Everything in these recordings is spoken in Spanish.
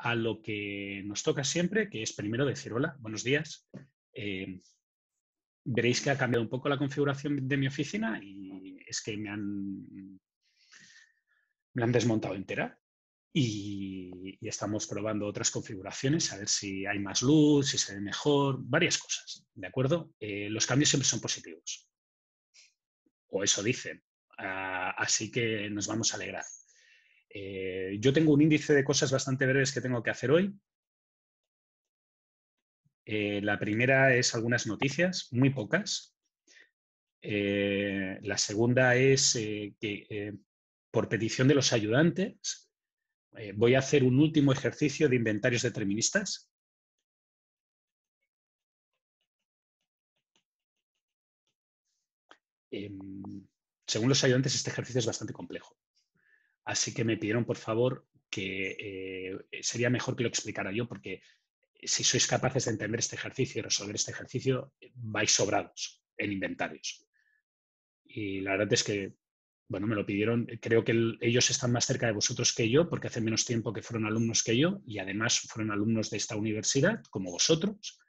a lo que nos toca siempre, que es primero decir hola, buenos días. Veréis que ha cambiado un poco la configuración de mi oficina y es que me han desmontado entera y estamos probando otras configuraciones, a ver si hay más luz, si se ve mejor, varias cosas, ¿de acuerdo? Los cambios siempre son positivos, o eso dicen, así que nos vamos a alegrar. Yo tengo un índice de cosas bastante breves que tengo que hacer hoy. La primera es algunas noticias, muy pocas. La segunda es que por petición de los ayudantes voy a hacer un último ejercicio de inventarios deterministas. Según los ayudantes, este ejercicio es bastante complejo. Así que me pidieron, por favor, que sería mejor que lo explicara yo, porque si sois capaces de entender este ejercicio y resolver este ejercicio, vais sobrados en inventarios. Y la verdad es que, bueno, me lo pidieron. Creo que ellos están más cerca de vosotros que yo, porque hace menos tiempo que fueron alumnos que yo, y además fueron alumnos de esta universidad, como vosotros.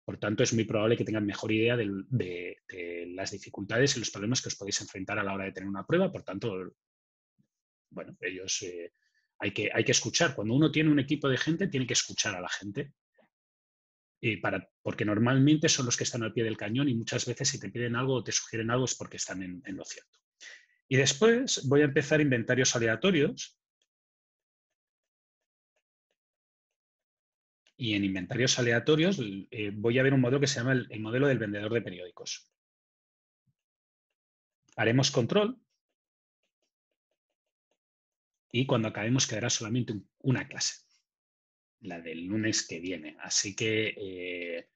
Por tanto, es muy probable que tengan mejor idea de las dificultades y los problemas que os podéis enfrentar a la hora de tener una prueba. Por tanto, bueno, ellos hay que escuchar. Cuando uno tiene un equipo de gente, tiene que escuchar a la gente. Porque normalmente son los que están al pie del cañón y muchas veces si te piden algo o te sugieren algo es porque están en lo cierto. Y después voy a empezar inventarios aleatorios. Y en inventarios aleatorios voy a ver un modelo que se llama el modelo del vendedor de periódicos. Haremos control y cuando acabemos quedará solamente una clase, la del lunes que viene. Así que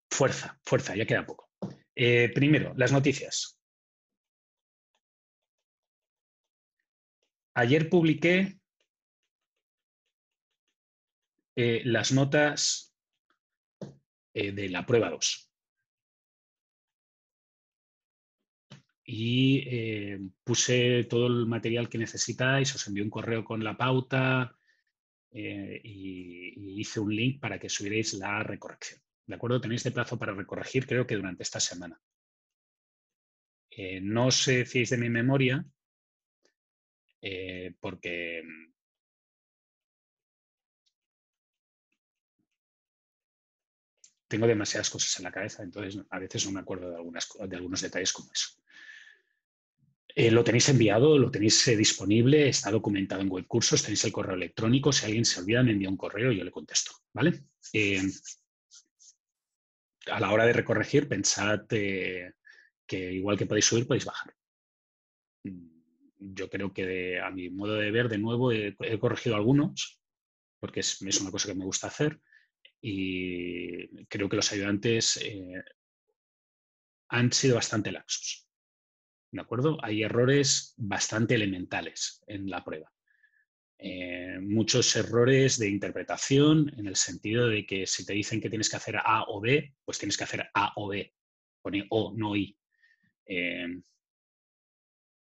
fuerza, ya queda poco. Primero, las noticias. Ayer publiqué las notas de la prueba 2. Y puse todo el material que necesitáis, os envié un correo con la pauta y hice un link para que subierais la recorrección. ¿De acuerdo? Tenéis de plazo para recorregir, creo que durante esta semana. No os fiéis de mi memoria porque tengo demasiadas cosas en la cabeza, entonces a veces no me acuerdo de algunos detalles como eso. Lo tenéis enviado, lo tenéis disponible, está documentado en webcursos, tenéis el correo electrónico. Si alguien se olvida, me envía un correo y yo le contesto, ¿vale? A la hora de recorregir, pensad que igual que podéis subir, podéis bajar. Yo creo que a mi modo de ver, de nuevo, he corregido algunos, porque es una cosa que me gusta hacer, y creo que los ayudantes han sido bastante laxos. ¿De acuerdo? Hay errores bastante elementales en la prueba. Muchos errores de interpretación en el sentido de que si te dicen que tienes que hacer A o B, pues tienes que hacer A o B. Pone O, no I.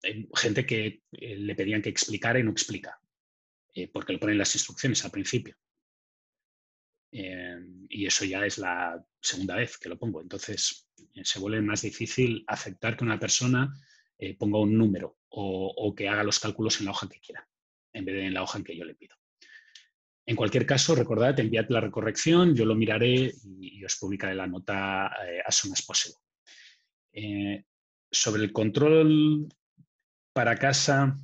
Hay gente que le pedían que explicara y no explica, porque lo ponen las instrucciones al principio. Y eso ya es la segunda vez que lo pongo. Entonces, se vuelve más difícil aceptar que una persona ponga un número o que haga los cálculos en la hoja que quiera, en vez de en la hoja en que yo le pido. En cualquier caso, recordad, enviad la recorrección, yo lo miraré y os publicaré la nota as soon as possible. Sobre el control para casa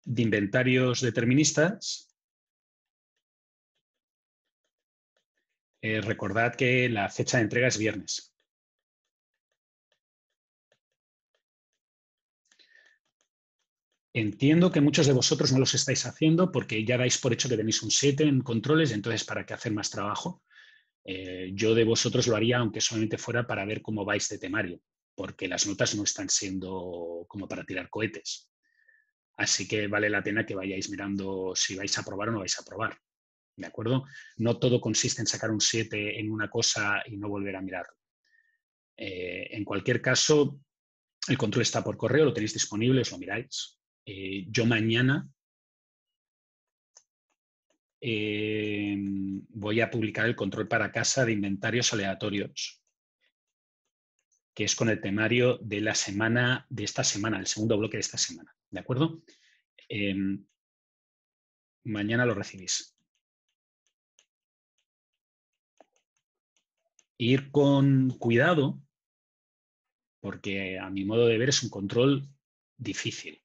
de inventarios deterministas, recordad que la fecha de entrega es viernes. Entiendo que muchos de vosotros no los estáis haciendo porque ya dais por hecho que tenéis un 7 en controles, entonces ¿para qué hacer más trabajo? Yo de vosotros lo haría aunque solamente fuera para ver cómo vais de temario, porque las notas no están siendo como para tirar cohetes. Así que vale la pena que vayáis mirando si vais a aprobar o no vais a aprobar. ¿De acuerdo? No todo consiste en sacar un 7 en una cosa y no volver a mirarlo. En cualquier caso, el control está por correo, lo tenéis disponible, os lo miráis. Yo mañana voy a publicar el control para casa de inventarios aleatorios, que es con el temario de esta semana, el segundo bloque de esta semana. ¿De acuerdo? Mañana lo recibís. Ir con cuidado, porque a mi modo de ver es un control difícil.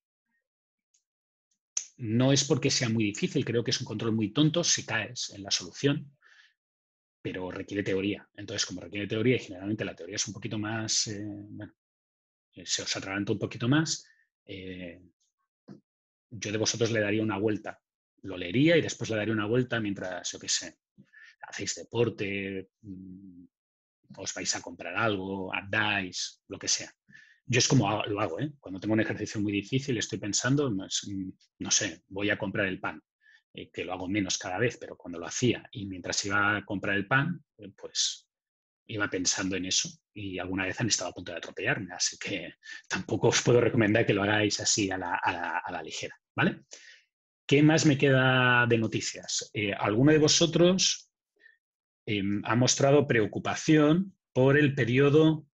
No es porque sea muy difícil, creo que es un control muy tonto si caes en la solución, pero requiere teoría. Entonces, como requiere teoría y generalmente la teoría es un poquito más, se os atraganta un poquito más, yo de vosotros le daría una vuelta. Lo leería y después le daría una vuelta mientras, yo qué sé, hacéis deporte, os vais a comprar algo, andáis, lo que sea. Yo es como lo hago, ¿eh? Cuando tengo un ejercicio muy difícil estoy pensando, no sé, voy a comprar el pan, que lo hago menos cada vez, pero cuando lo hacía y mientras iba a comprar el pan, pues iba pensando en eso y alguna vez han estado a punto de atropellarme, así que tampoco os puedo recomendar que lo hagáis así a la ligera, ¿vale? ¿Qué más me queda de noticias? ¿Alguno de vosotros ha mostrado preocupación por el periodo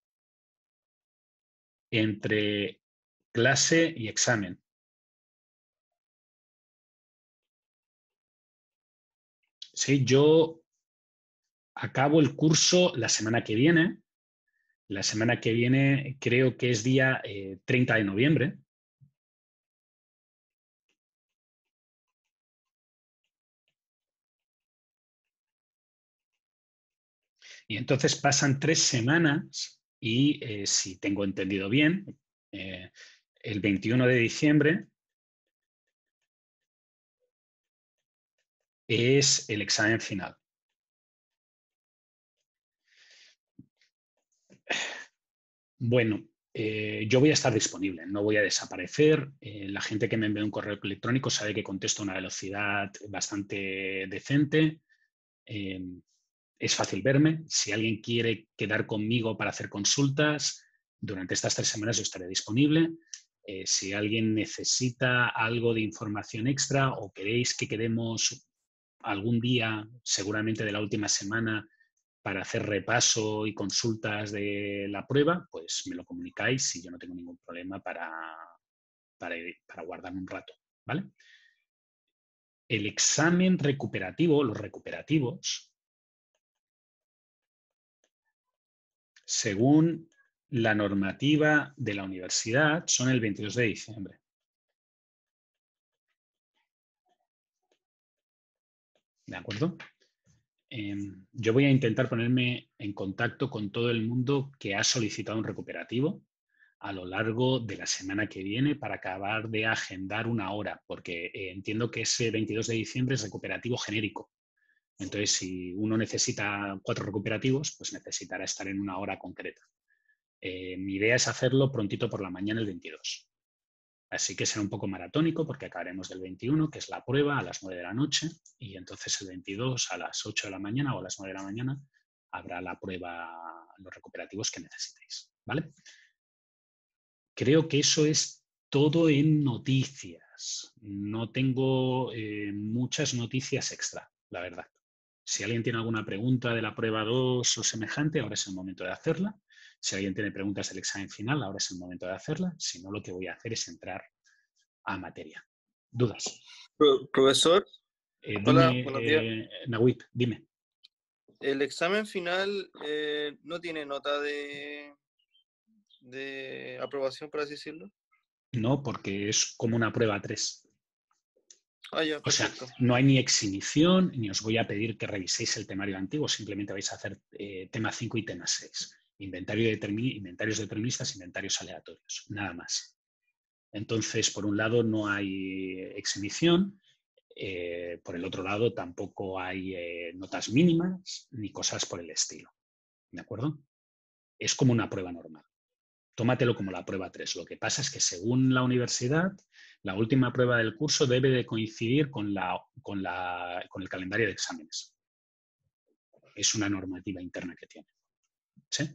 entre clase y examen? Sí, yo acabo el curso la semana que viene. La semana que viene creo que es día 30 de noviembre. Y entonces pasan 3 semanas y, si tengo entendido bien, el 21 de diciembre es el examen final. Bueno, yo voy a estar disponible, no voy a desaparecer. La gente que me envía un correo electrónico sabe que contesto a una velocidad bastante decente. Es fácil verme. Si alguien quiere quedar conmigo para hacer consultas, durante estas 3 semanas yo estaré disponible. Si alguien necesita algo de información extra o queréis que quedemos algún día, seguramente de la última semana, para hacer repaso y consultas de la prueba, pues me lo comunicáis y yo no tengo ningún problema para guardarme un rato, ¿vale? El examen recuperativo, los recuperativos, según la normativa de la universidad, son el 22 de diciembre. ¿De acuerdo? Yo voy a intentar ponerme en contacto con todo el mundo que ha solicitado un recuperativo a lo largo de la semana que viene para acabar de agendar una hora, porque entiendo que ese 22 de diciembre es recuperativo genérico. Entonces, si uno necesita 4 recuperativos, pues necesitará estar en una hora concreta. Mi idea es hacerlo prontito por la mañana el 22. Así que será un poco maratónico porque acabaremos del 21, que es la prueba, a las 9 de la noche, y entonces el 22 a las 8 de la mañana o a las 9 de la mañana habrá la prueba, los recuperativos que necesitéis, ¿vale? Creo que eso es todo en noticias. No tengo muchas noticias extra, la verdad. Si alguien tiene alguna pregunta de la prueba 2 o semejante, ahora es el momento de hacerla. Si alguien tiene preguntas del examen final, ahora es el momento de hacerla. Si no, lo que voy a hacer es entrar a materia. ¿Dudas? Profesor, hola, Dime, buenos días. Nawib, dime. El examen final no tiene nota de aprobación, por así decirlo. No, porque es como una prueba 3. Ah, ya, O sea, perfecto. no hay ni exhibición, ni os voy a pedir que reviséis el temario antiguo, simplemente vais a hacer tema 5 y tema 6. Inventarios deterministas, inventarios aleatorios, nada más. Entonces, por un lado, no hay exhibición, por el otro lado, tampoco hay notas mínimas ni cosas por el estilo. ¿De acuerdo? Es como una prueba normal. Tómatelo como la prueba 3. Lo que pasa es que según la universidad, la última prueba del curso debe de coincidir con el calendario de exámenes. Es una normativa interna que tiene. ¿Sí?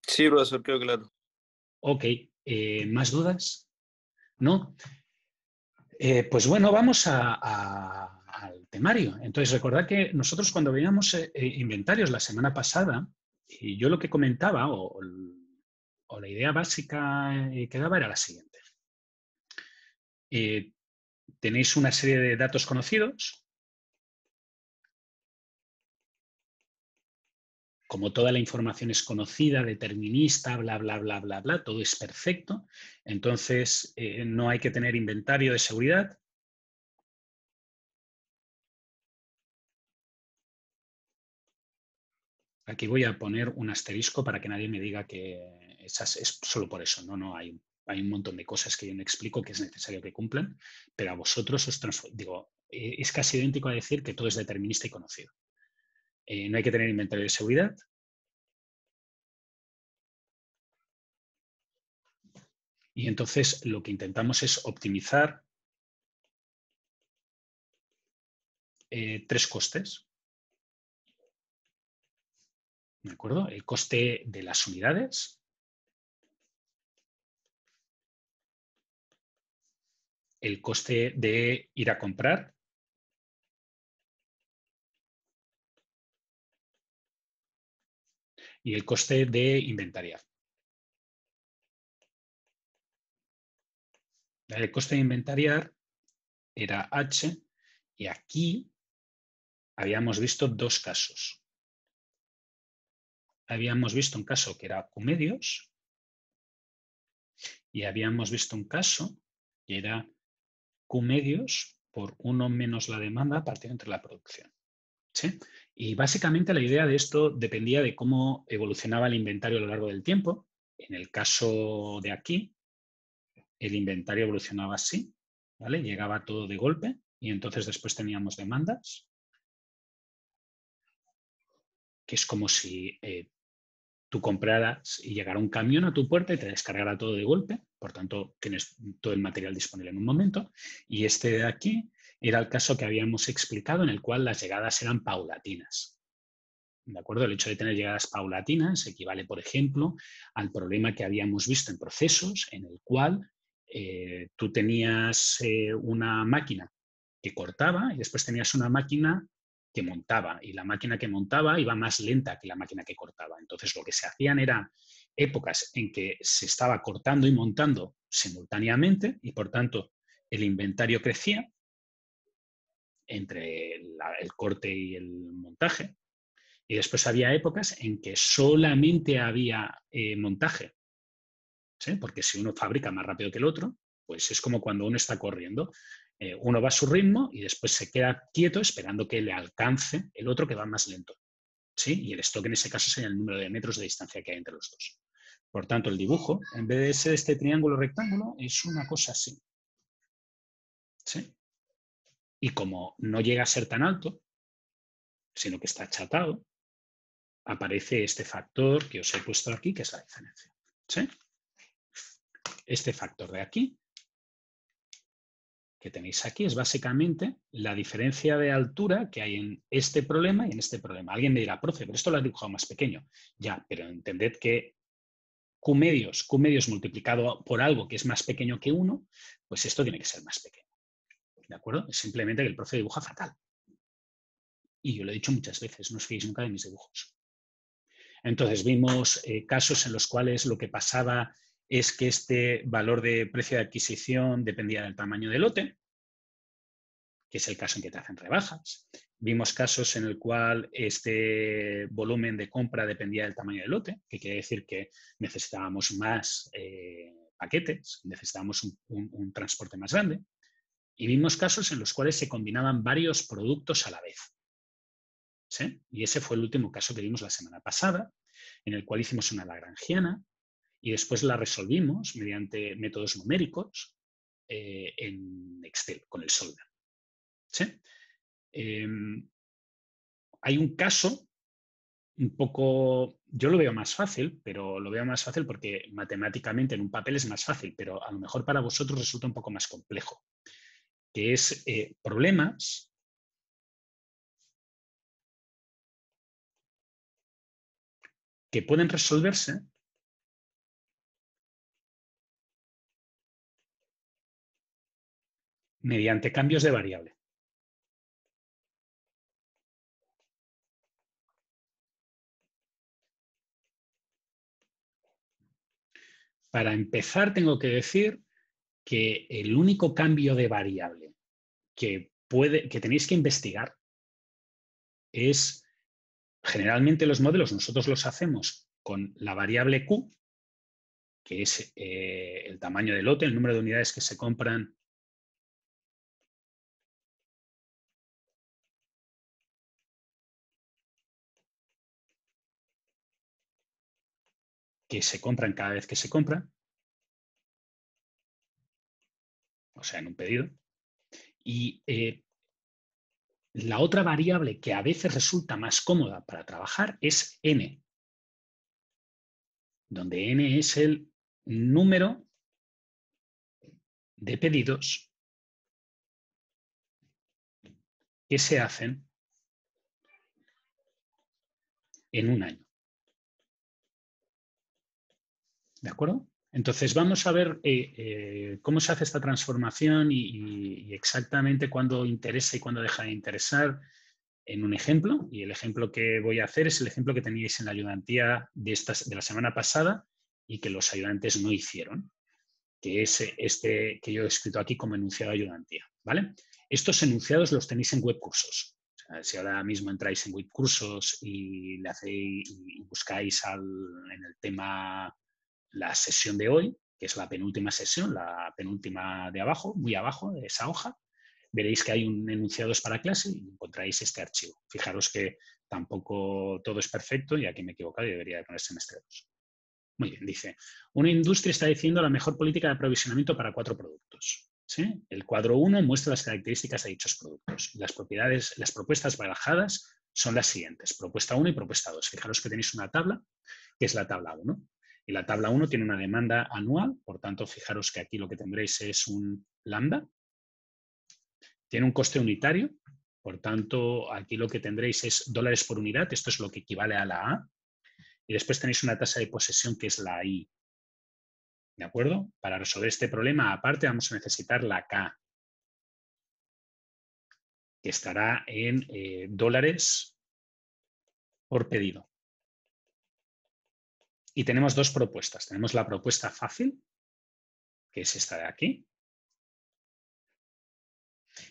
Sí, profesor, quedó claro. Ok. ¿Más dudas? ¿No? Pues bueno, vamos al temario. Entonces, recordad que nosotros cuando veíamos inventarios la semana pasada, y yo lo que comentaba, o la idea básica que daba era la siguiente. Tenéis una serie de datos conocidos. Como toda la información es conocida, determinista, bla, bla, bla, bla, bla, todo es perfecto. Entonces, no hay que tener inventario de seguridad. Aquí voy a poner un asterisco para que nadie me diga que es solo por eso. No, hay un montón de cosas que yo no explico que es necesario que cumplan, pero a vosotros digo, es casi idéntico a decir que todo es determinista y conocido. No hay que tener inventario de seguridad. Y entonces lo que intentamos es optimizar 3 costes. ¿De acuerdo? El coste de las unidades, el coste de ir a comprar y el coste de inventariar. El coste de inventariar era H y aquí habíamos visto 2 casos. Habíamos visto un caso que era Q medios y habíamos visto un caso que era Q medios por 1 menos la demanda partido entre la producción. ¿Sí? Y básicamente la idea de esto dependía de cómo evolucionaba el inventario a lo largo del tiempo. En el caso de aquí, el inventario evolucionaba así, ¿vale? Llegaba todo de golpe y entonces después teníamos demandas, que es como si tú compraras y llegara un camión a tu puerta y te descargara todo de golpe, por tanto tienes todo el material disponible en un momento, y este de aquí era el caso que habíamos explicado en el cual las llegadas eran paulatinas. ¿De acuerdo? El hecho de tener llegadas paulatinas equivale, por ejemplo, al problema que habíamos visto en procesos en el cual tú tenías una máquina que cortaba y después tenías una máquina que montaba y la máquina que montaba iba más lenta que la máquina que cortaba. Entonces lo que se hacían eran épocas en que se estaba cortando y montando simultáneamente y por tanto el inventario crecía entre el corte y el montaje. Y después había épocas en que solamente había montaje, ¿sí? Porque si uno fabrica más rápido que el otro, pues es como cuando uno está corriendo. Uno va a su ritmo y después se queda quieto esperando que le alcance el otro que va más lento. ¿Sí? Y el stock en ese caso sería el número de metros de distancia que hay entre los dos. Por tanto, el dibujo, en vez de ser este triángulo rectángulo, es una cosa así. ¿Sí? Y como no llega a ser tan alto, sino que está achatado, aparece este factor que os he puesto aquí, que es la diferencia. ¿Sí? Este factor de aquí, que tenéis aquí, es básicamente la diferencia de altura que hay en este problema y en este problema. Alguien me dirá, profe, pero esto lo has dibujado más pequeño. Ya, pero entended que Q medios multiplicado por algo que es más pequeño que 1, pues esto tiene que ser más pequeño. ¿De acuerdo? Es simplemente que el profe dibuja fatal. Y yo lo he dicho muchas veces, no os fiéis nunca de mis dibujos. Entonces vimos casos en los cuales lo que pasaba es que este valor de precio de adquisición dependía del tamaño del lote, que es el caso en que te hacen rebajas. Vimos casos en el cual este volumen de compra dependía del tamaño del lote, que quiere decir que necesitábamos más paquetes, necesitábamos un transporte más grande. Y vimos casos en los cuales se combinaban varios productos a la vez. ¿Sí? Y ese fue el último caso que vimos la semana pasada, en el cual hicimos una lagrangiana y después la resolvimos mediante métodos numéricos en Excel, con el solver. ¿Sí? Hay un caso un poco, yo lo veo más fácil, pero lo veo más fácil porque matemáticamente en un papel es más fácil, pero a lo mejor para vosotros resulta un poco más complejo, que es problemas que pueden resolverse mediante cambios de variable. Para empezar, tengo que decir que el único cambio de variable que tenéis que investigar es, generalmente los modelos nosotros los hacemos con la variable Q, que es el tamaño del lote, el número de unidades que se compran cada vez que se compra, o sea, en un pedido. Y la otra variable que a veces resulta más cómoda para trabajar es n, donde n es el número de pedidos que se hacen en un año. ¿De acuerdo? Entonces vamos a ver cómo se hace esta transformación y exactamente cuándo interesa y cuándo deja de interesar en un ejemplo. Y el ejemplo que voy a hacer es el ejemplo que teníais en la ayudantía de la semana pasada y que los ayudantes no hicieron, que es este que yo he escrito aquí como enunciado de ayudantía. ¿Vale? Estos enunciados los tenéis en webcursos. O sea, si ahora mismo entráis en webcursos y buscáis en el tema la sesión de hoy, que es la penúltima sesión, la penúltima de abajo, muy abajo de esa hoja, veréis que hay un enunciados para clase y encontráis este archivo. Fijaros que tampoco todo es perfecto y aquí me he equivocado y debería de ponerse en este 2. Muy bien, dice, una industria está decidiendo la mejor política de aprovisionamiento para 4 productos. ¿Sí? El cuadro 1 muestra las características de dichos productos. Las propuestas barajadas son las siguientes, propuesta 1 y propuesta 2. Fijaros que tenéis una tabla, que es la tabla 1. Y la tabla 1 tiene una demanda anual, por tanto, fijaros que aquí lo que tendréis es un lambda. Tiene un coste unitario, por tanto, aquí lo que tendréis es dólares por unidad, esto es lo que equivale a la A. Y después tenéis una tasa de posesión que es la I. ¿De acuerdo? Para resolver este problema, aparte, vamos a necesitar la K, que estará en dólares por pedido. Y tenemos 2 propuestas. Tenemos la propuesta fácil, que es esta de aquí.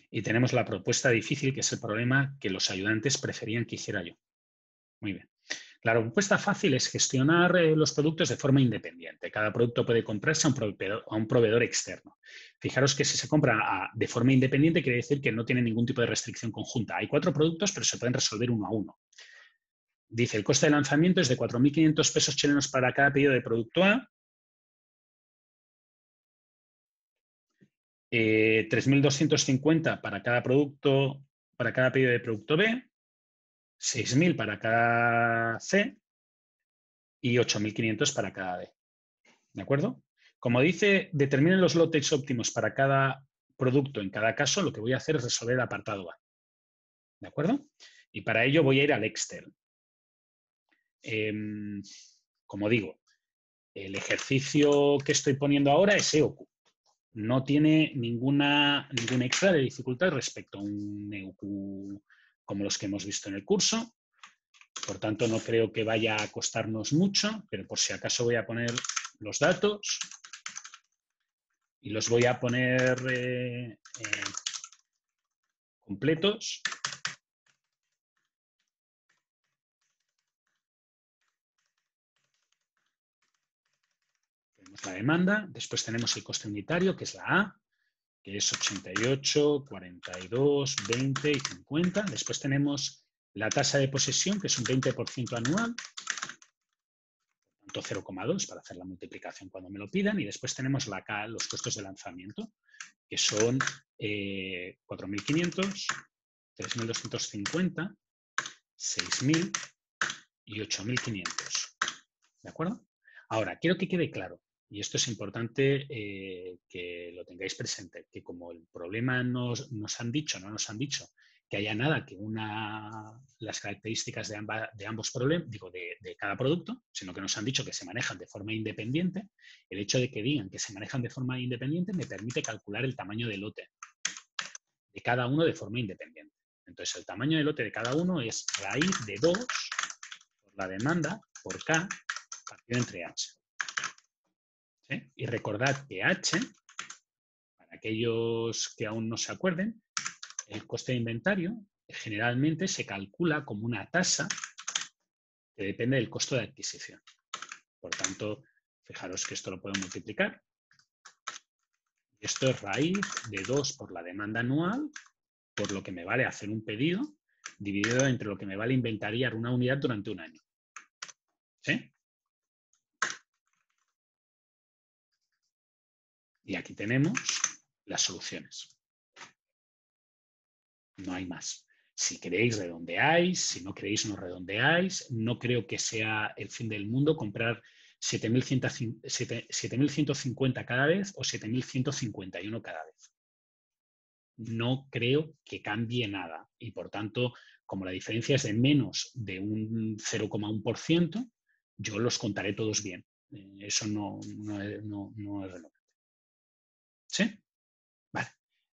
Y tenemos la propuesta difícil, que es el problema que los ayudantes preferían que hiciera yo. Muy bien. La propuesta fácil es gestionar los productos de forma independiente. Cada producto puede comprarse a un proveedor externo. Fijaros que si se compra de forma independiente quiere decir que no tiene ningún tipo de restricción conjunta. Hay 4 productos, pero se pueden resolver uno a uno. Dice, el coste de lanzamiento es de 4.500 pesos chilenos para cada pedido de producto A, 3.250 para cada pedido de producto B, 6.000 para cada C y 8.500 para cada D. ¿De acuerdo? Como dice, determinen los lotes óptimos para cada producto en cada caso, lo que voy a hacer es resolver el apartado A. ¿De acuerdo? Y para ello voy a ir al Excel. Como digo, el ejercicio que estoy poniendo ahora es EOQ. No tiene ningún extra de dificultad respecto a un EOQ como los que hemos visto en el curso. Por tanto, no creo que vaya a costarnos mucho, pero por si acaso voy a poner los datos y los voy a poner completos. Tenemos la demanda, después tenemos el coste unitario, que es la A, que es 88, 42, 20 y 50. Después tenemos la tasa de posesión, que es un 20% anual, por tanto 0,2 para hacer la multiplicación cuando me lo pidan. Y después tenemos la K, los costos de lanzamiento, que son 4.500, 3.250, 6.000 y 8.500. ¿De acuerdo? Ahora, quiero que quede claro, y esto es importante que lo tengáis presente, que como el problema no nos han dicho que haya nada que una las características de ambos problemas, digo, de cada producto, sino que nos han dicho que se manejan de forma independiente. El hecho de que digan que se manejan de forma independiente me permite calcular el tamaño del lote. de cada uno de forma independiente. Entonces, el tamaño de lote de cada uno es raíz de 2 por la demanda por K partido entre H. ¿Sí? Y recordad que H, para aquellos que aún no se acuerden, el coste de inventario generalmente se calcula como una tasa que depende del costo de adquisición. Por tanto, fijaros que esto lo puedo multiplicar. Esto es raíz de 2 por la demanda anual, por lo que me vale hacer un pedido, dividido entre lo que me vale inventariar una unidad durante un año. ¿Sí? Y aquí tenemos las soluciones. No hay más. Si queréis, redondeáis. Si no queréis, no redondeáis. No creo que sea el fin del mundo comprar 7.150 cada vez o 7.151 cada vez. No creo que cambie nada. Y, por tanto, como la diferencia es de menos de un 0,1%, yo los contaré todos bien. Eso no es relevante. ¿Sí? Vale.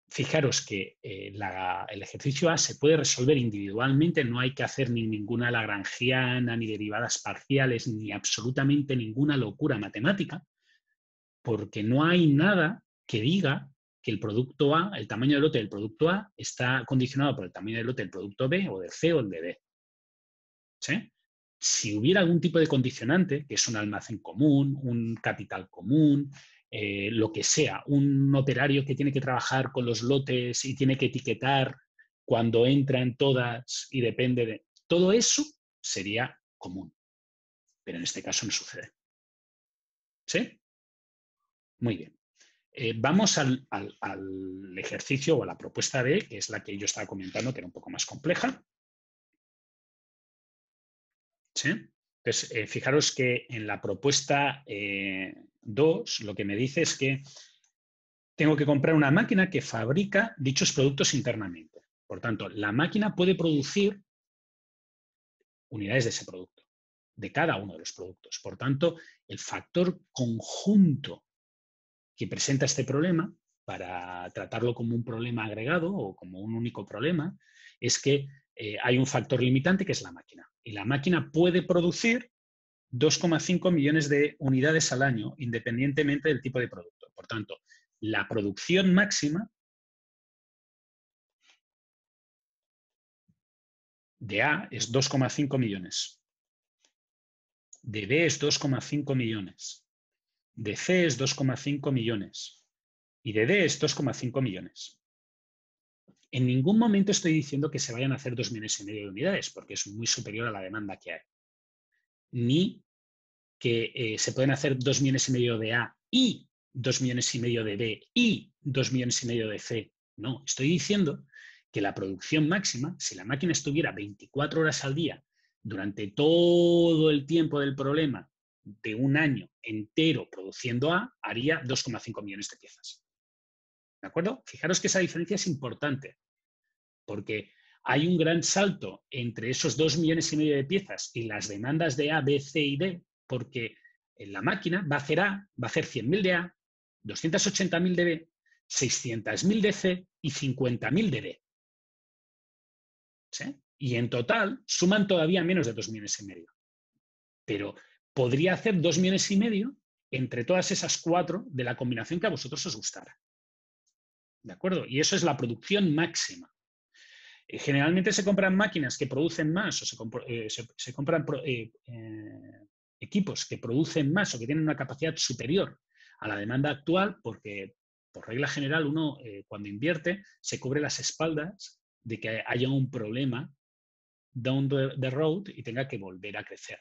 Fijaros que el ejercicio A se puede resolver individualmente, no hay que hacer ni ninguna lagrangiana, ni derivadas parciales, ni absolutamente ninguna locura matemática, porque no hay nada que diga que el producto A, el tamaño del lote del producto A, está condicionado por el tamaño del lote del producto B o del C o el de D. ¿Sí? Si hubiera algún tipo de condicionante, que es un almacén común, un capital común, lo que sea, un operario que tiene que trabajar con los lotes y tiene que etiquetar cuando entran todas y depende de... Todo eso sería común. Pero en este caso no sucede. ¿Sí? Muy bien. Vamos al ejercicio o a la propuesta B, que es la que yo estaba comentando, que era un poco más compleja. ¿Sí? Entonces, fijaros que en la propuesta 2 lo que me dice es que tengo que comprar una máquina que fabrica dichos productos internamente. Por tanto, la máquina puede producir unidades de ese producto, de cada uno de los productos. Por tanto, el factor conjunto que presenta este problema, para tratarlo como un problema agregado o como un único problema, es que hay un factor limitante que es la máquina. Y la máquina puede producir 2,5 millones de unidades al año, independientemente del tipo de producto. Por tanto, la producción máxima de A es 2,5 millones. De B es 2,5 millones. De C es 2,5 millones. Y de D es 2,5 millones. En ningún momento estoy diciendo que se vayan a hacer 2,5 millones de unidades, porque es muy superior a la demanda que hay. Ni que se pueden hacer 2,5 millones de A y 2,5 millones de B y 2,5 millones de C. No, estoy diciendo que la producción máxima, si la máquina estuviera 24 horas al día durante todo el tiempo del problema de un año entero produciendo A, haría 2,5 millones de piezas. ¿De acuerdo? Fijaros que esa diferencia es importante, porque hay un gran salto entre esos 2,5 millones de piezas y las demandas de A, B, C y D, porque en la máquina va a hacer A, va a hacer 100.000 de A, 280.000 de B, 600.000 de C y 50.000 de D. ¿Sí? Y en total suman todavía menos de 2,5 millones. Pero podría hacer 2,5 millones entre todas esas 4 de la combinación que a vosotros os gustara. ¿De acuerdo? Y eso es la producción máxima. Generalmente se compran máquinas que producen más o se compran equipos que producen más o que tienen una capacidad superior a la demanda actual porque, por regla general, uno cuando invierte se cubre las espaldas de que haya un problema down the road y tenga que volver a crecer.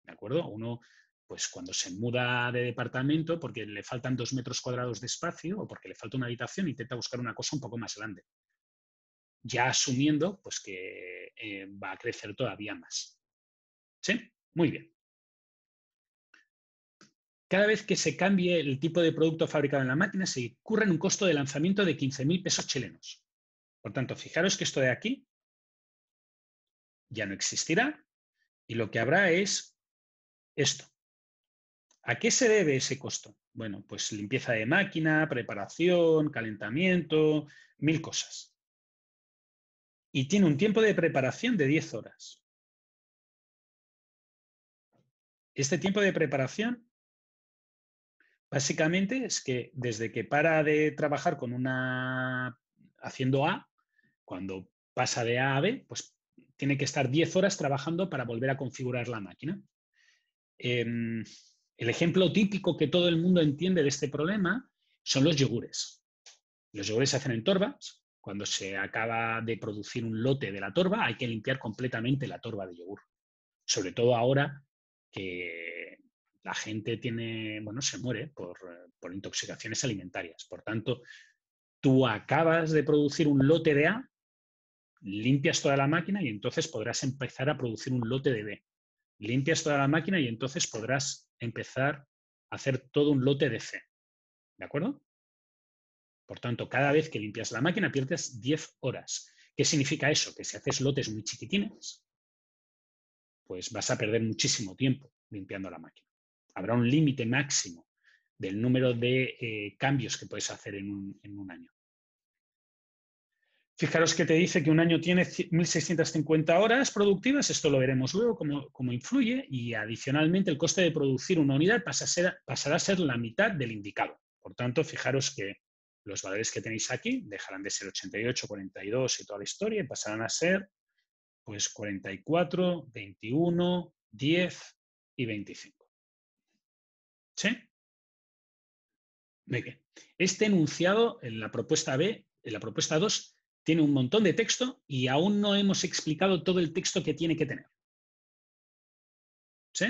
¿De acuerdo? Uno, pues cuando se muda de departamento porque le faltan 2 metros cuadrados de espacio o porque le falta una habitación, intenta buscar una cosa un poco más grande, ya asumiendo pues, que va a crecer todavía más. ¿Sí? Muy bien. Cada vez que se cambie el tipo de producto fabricado en la máquina, se incurre en un costo de lanzamiento de 15.000 pesos chilenos. Por tanto, fijaros que esto de aquí ya no existirá y lo que habrá es esto. ¿A qué se debe ese costo? Bueno, pues limpieza de máquina, preparación, calentamiento, 1000 cosas. Y tiene un tiempo de preparación de 10 horas. Este tiempo de preparación básicamente es que desde que para de trabajar con haciendo A, cuando pasa de A a B, pues tiene que estar 10 horas trabajando para volver a configurar la máquina. El ejemplo típico que todo el mundo entiende de este problema son los yogures. Los yogures se hacen en torbas. Cuando se acaba de producir un lote de la torba, hay que limpiar completamente la torba de yogur. Sobre todo ahora que la gente se muere por intoxicaciones alimentarias. Por tanto, tú acabas de producir un lote de A, limpias toda la máquina y entonces podrás empezar a producir un lote de B. Limpias toda la máquina y entonces podrás empezar a hacer todo un lote de C. ¿De acuerdo? Por tanto, cada vez que limpias la máquina pierdes 10 horas. ¿Qué significa eso? Que si haces lotes muy chiquitines, pues vas a perder muchísimo tiempo limpiando la máquina. Habrá un límite máximo del número de cambios que puedes hacer en un año. Fijaros que te dice que un año tiene 1.650 horas productivas, esto lo veremos luego cómo influye, y adicionalmente el coste de producir una unidad pasará a ser la mitad del indicado. Por tanto, fijaros que los valores que tenéis aquí dejarán de ser 88, 42 y toda la historia y pasarán a ser pues 44, 21, 10 y 25. ¿Sí? Muy bien. Este enunciado en la propuesta B, en la propuesta 2, tiene un montón de texto y aún no hemos explicado todo el texto que tiene que tener. ¿Sí?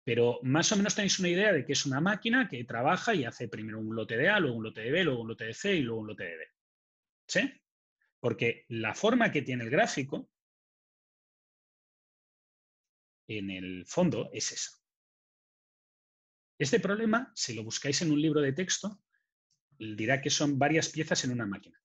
Pero más o menos tenéis una idea de que es una máquina que trabaja y hace primero un lote de A, luego un lote de B, luego un lote de C y luego un lote de D. ¿Sí? Porque la forma que tiene el gráfico, en el fondo, es esa. Este problema, si lo buscáis en un libro de texto, dirá que son varias piezas en una máquina.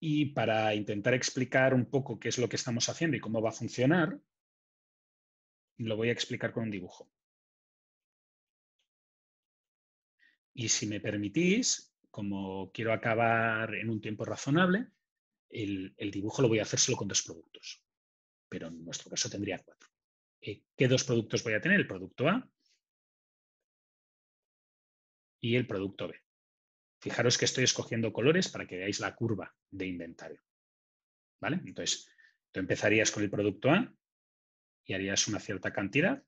Y para intentar explicar un poco qué es lo que estamos haciendo y cómo va a funcionar, lo voy a explicar con un dibujo. Y si me permitís, como quiero acabar en un tiempo razonable, el dibujo lo voy a hacer solo con 2 productos. Pero en nuestro caso tendría 4. ¿Qué 2 productos voy a tener? El producto A y el producto B. Fijaros que estoy escogiendo colores para que veáis la curva de inventario. ¿Vale? Entonces, tú empezarías con el producto A y harías una cierta cantidad.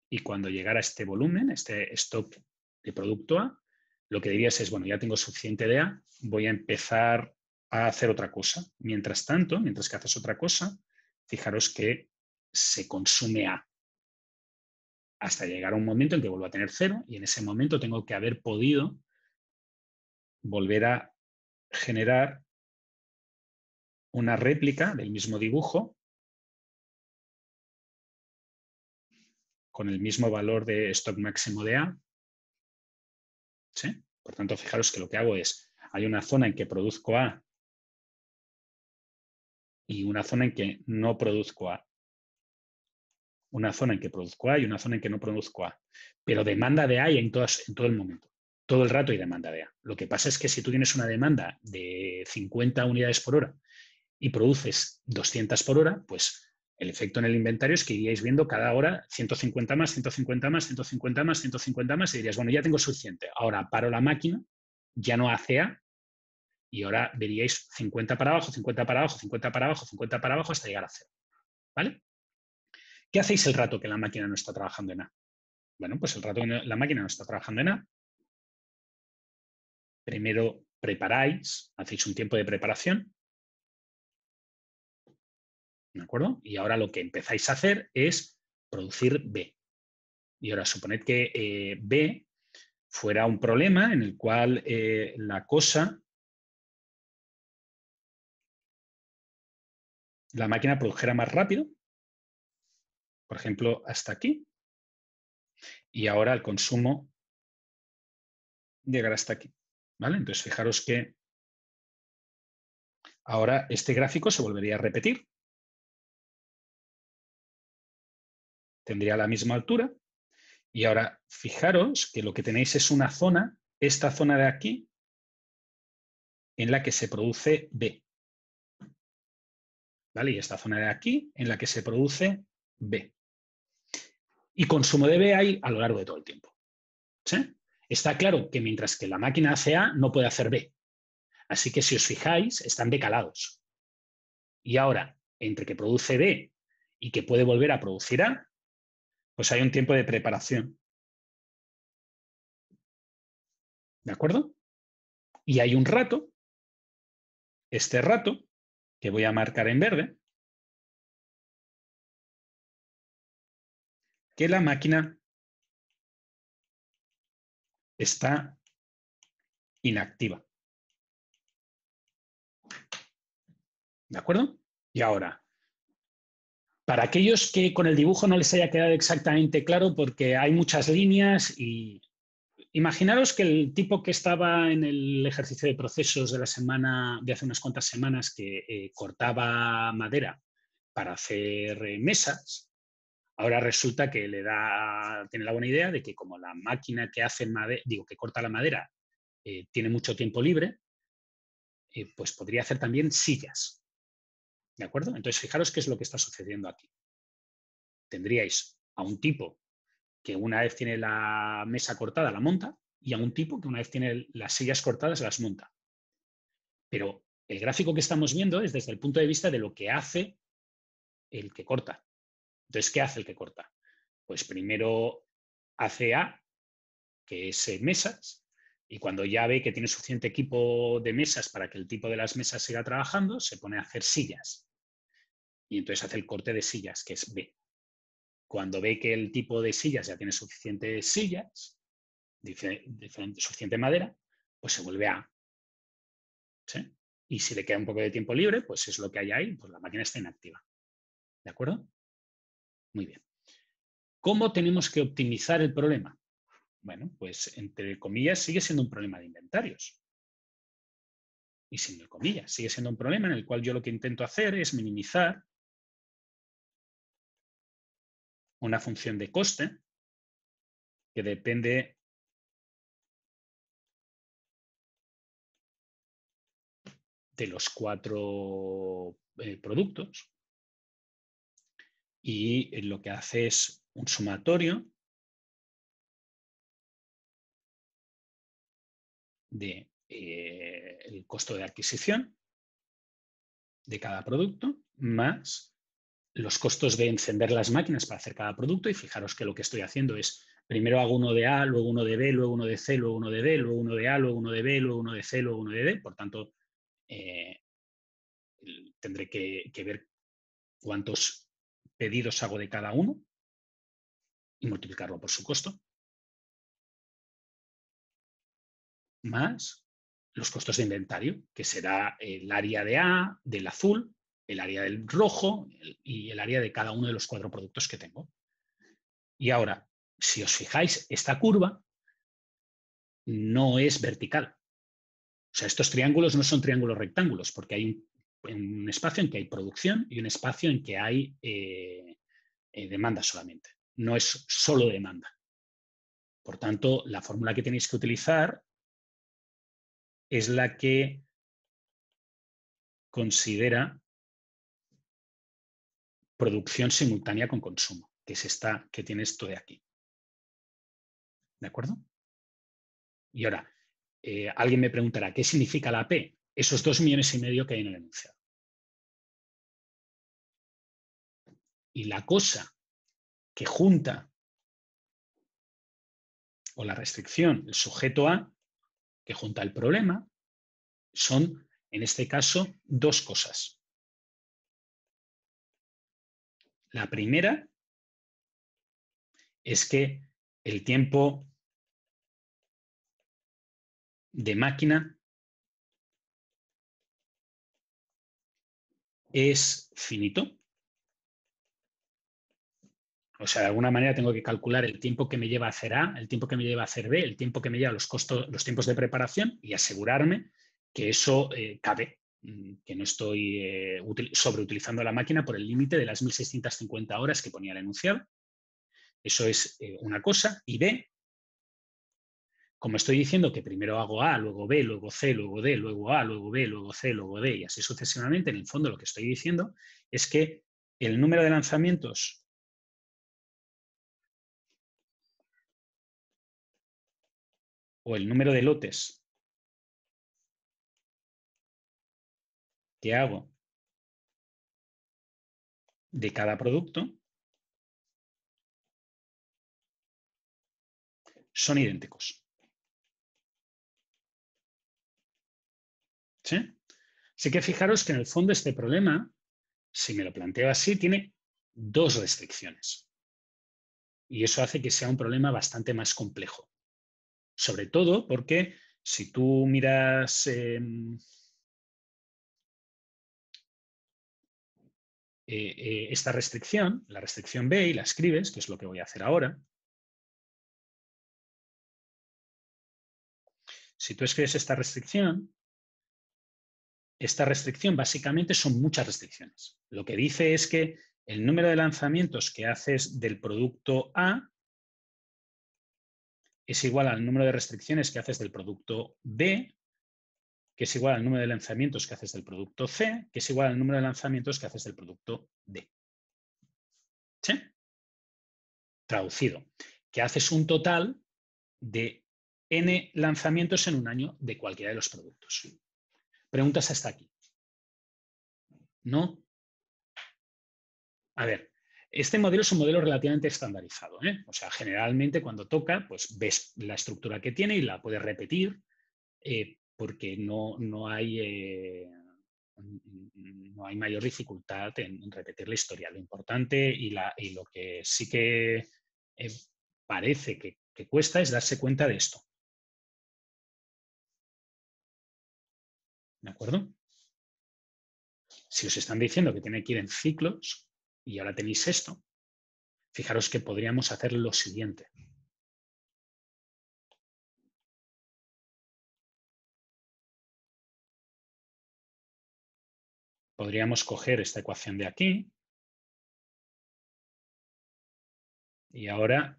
Y cuando llegara este volumen, este stock de producto A, lo que dirías es, bueno, ya tengo suficiente de A, voy a empezar a hacer otra cosa. Mientras tanto, mientras que haces otra cosa, fijaros que se consume A hasta llegar a un momento en que vuelvo a tener 0 y en ese momento tengo que haber podido volver a generar una réplica del mismo dibujo con el mismo valor de stock máximo de A. ¿Sí? Por tanto, fijaros que lo que hago es, hay una zona en que produzco A y una zona en que no produzco A. Una zona en que produzco A y una zona en que no produzco A. Pero demanda de A hay en todo el momento. Todo el rato hay demanda de A. Lo que pasa es que si tú tienes una demanda de 50 unidades por hora y produces 200 por hora, pues el efecto en el inventario es que iríais viendo cada hora 150 más, 150 más, 150 más, 150 más y dirías, bueno, ya tengo suficiente. Ahora paro la máquina, ya no hace A y ahora veríais 50 para abajo, 50 para abajo, 50 para abajo, 50 para abajo hasta llegar a 0. ¿Vale? ¿Qué hacéis el rato que la máquina no está trabajando en A? Bueno, pues el rato que la máquina no está trabajando en A, primero preparáis, hacéis un tiempo de preparación, ¿de acuerdo? Y ahora lo que empezáis a hacer es producir B. Y ahora suponed que B fuera un problema en el cual la máquina produjera más rápido, por ejemplo, hasta aquí, y ahora el consumo llegará hasta aquí. ¿Vale? Entonces, fijaros que Ahora este gráfico se volvería a repetir. Tendría la misma altura. Y ahora fijaros que lo que tenéis es una zona, esta zona de aquí, en la que se produce B. ¿Vale? Y esta zona de aquí, en la que se produce B. Y consumo de B hay a lo largo de todo el tiempo. ¿Sí? Está claro que mientras que la máquina hace A, no puede hacer B. Así que si os fijáis, están decalados. Y ahora, entre que produce B y que puede volver a producir A, pues hay un tiempo de preparación. ¿De acuerdo? Y hay un rato, este rato, que voy a marcar en verde, que la máquina está inactiva. ¿De acuerdo? Y ahora, para aquellos que con el dibujo no les haya quedado exactamente claro, porque hay muchas líneas y imaginaros que el tipo que estaba en el ejercicio de procesos de la semana, de hace unas cuantas semanas, que cortaba madera para hacer mesas, ahora resulta que tiene la buena idea de que como la máquina que hace que corta la madera tiene mucho tiempo libre, pues podría hacer también sillas. ¿De acuerdo? Entonces, fijaros qué es lo que está sucediendo aquí. Tendríais a un tipo que una vez tiene la mesa cortada la monta y a un tipo que una vez tiene las sillas cortadas las monta. Pero el gráfico que estamos viendo es desde el punto de vista de lo que hace el que corta. Entonces, ¿qué hace el que corta? Pues primero hace A, que es mesas, y cuando ya ve que tiene suficiente equipo de mesas para que el tipo de las mesas siga trabajando, se pone a hacer sillas. Y entonces hace el corte de sillas, que es B. Cuando ve que el tipo de sillas ya tiene suficientes sillas, suficiente madera, pues se vuelve A. ¿Sí? Y si le queda un poco de tiempo libre, pues es lo que hay ahí, pues la máquina está inactiva. ¿De acuerdo? Muy bien. ¿Cómo tenemos que optimizar el problema? Bueno, pues entre comillas sigue siendo un problema de inventarios. Y sin comillas, sigue siendo un problema en el cual yo lo que intento hacer es minimizar una función de coste que depende de los 4 productos y lo que hace es un sumatorio de el costo de adquisición de cada producto más los costos de encender las máquinas para hacer cada producto. Y fijaros que lo que estoy haciendo es primero hago uno de A, luego uno de B, luego uno de C, luego uno de D, luego uno de A, luego uno de B, luego uno de C, luego uno de D. Por tanto, tendré que ver cuántos pedidos hago de cada uno y multiplicarlo por su costo, más los costos de inventario, que será el área de A, del azul, el área del rojo y el área de cada uno de los 4 productos que tengo. Y ahora, si os fijáis, esta curva no es vertical. O sea, estos triángulos no son triángulos rectángulos, porque hay un espacio en que hay producción y un espacio en que hay demanda solamente. No es solo demanda. Por tanto, la fórmula que tenéis que utilizar es la que considera producción simultánea con consumo, que es esta que tiene esto de aquí. ¿De acuerdo? Y ahora, alguien me preguntará, ¿qué significa la P? Esos 2,5 millones que hay en el enunciado. Y la cosa que junta, o la restricción, el sujeto A, que junta el problema, son, en este caso, 2 cosas. La primera es que el tiempo de máquina es finito. O sea, de alguna manera tengo que calcular el tiempo que me lleva a hacer A, el tiempo que me lleva a hacer B, el tiempo que me lleva los tiempos de preparación y asegurarme que eso cabe que no estoy sobreutilizando la máquina por el límite de las 1650 horas que ponía el enunciado. Eso es una cosa. Y B, como estoy diciendo que primero hago A, luego B, luego C, luego D, luego A, luego B, luego C, luego D y así sucesivamente, en el fondo lo que estoy diciendo es que el número de lanzamientos o el número de lotes que hago de cada producto son idénticos. ¿Sí? Así que fijaros que en el fondo este problema, si me lo planteo así, tiene dos restricciones. Y eso hace que sea un problema bastante más complejo. Sobre todo porque si tú miras esta restricción, la restricción B, y la escribes, que es lo que voy a hacer ahora. Si tú escribes esta restricción básicamente son muchas restricciones. Lo que dice es que el número de lanzamientos que haces del producto A es igual al número de restricciones que haces del producto B, que es igual al número de lanzamientos que haces del producto C, que es igual al número de lanzamientos que haces del producto D. ¿Sí? Traducido, que haces un total de n lanzamientos en un año de cualquiera de los productos. Preguntas hasta aquí. ¿No? A ver, este modelo es un modelo relativamente estandarizado, ¿eh? O sea, generalmente cuando toca, pues ves la estructura que tiene y la puedes repetir porque no hay mayor dificultad en repetir la historia. Lo importante y lo que sí que parece que cuesta es darse cuenta de esto. ¿De acuerdo? Si os están diciendo que tiene que ir en ciclos y ahora tenéis esto, fijaros que podríamos hacer lo siguiente. Podríamos coger esta ecuación de aquí y ahora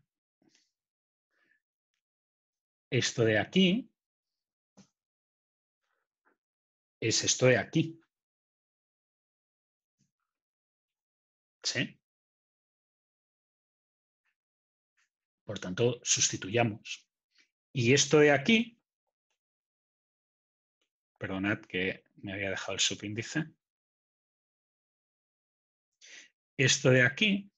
esto de aquí es esto de aquí. ¿Sí? Por tanto, sustituyamos. Y esto de aquí, perdonad que me había dejado el subíndice, esto de aquí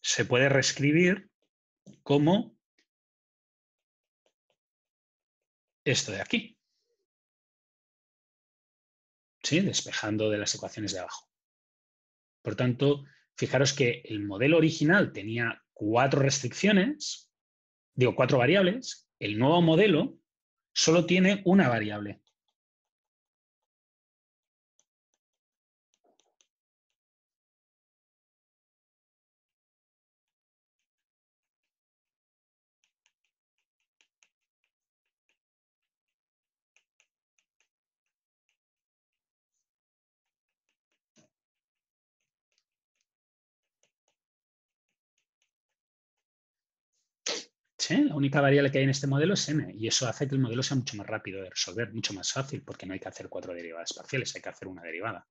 se puede reescribir como esto de aquí. ¿Sí? Despejando de las ecuaciones de abajo. Por tanto, fijaros que el modelo original tenía 4 restricciones, digo 4 variables, el nuevo modelo solo tiene una variable. ¿Sí? La única variable que hay en este modelo es n, y eso hace que el modelo sea mucho más rápido de resolver, mucho más fácil, porque no hay que hacer 4 derivadas parciales, hay que hacer una derivada.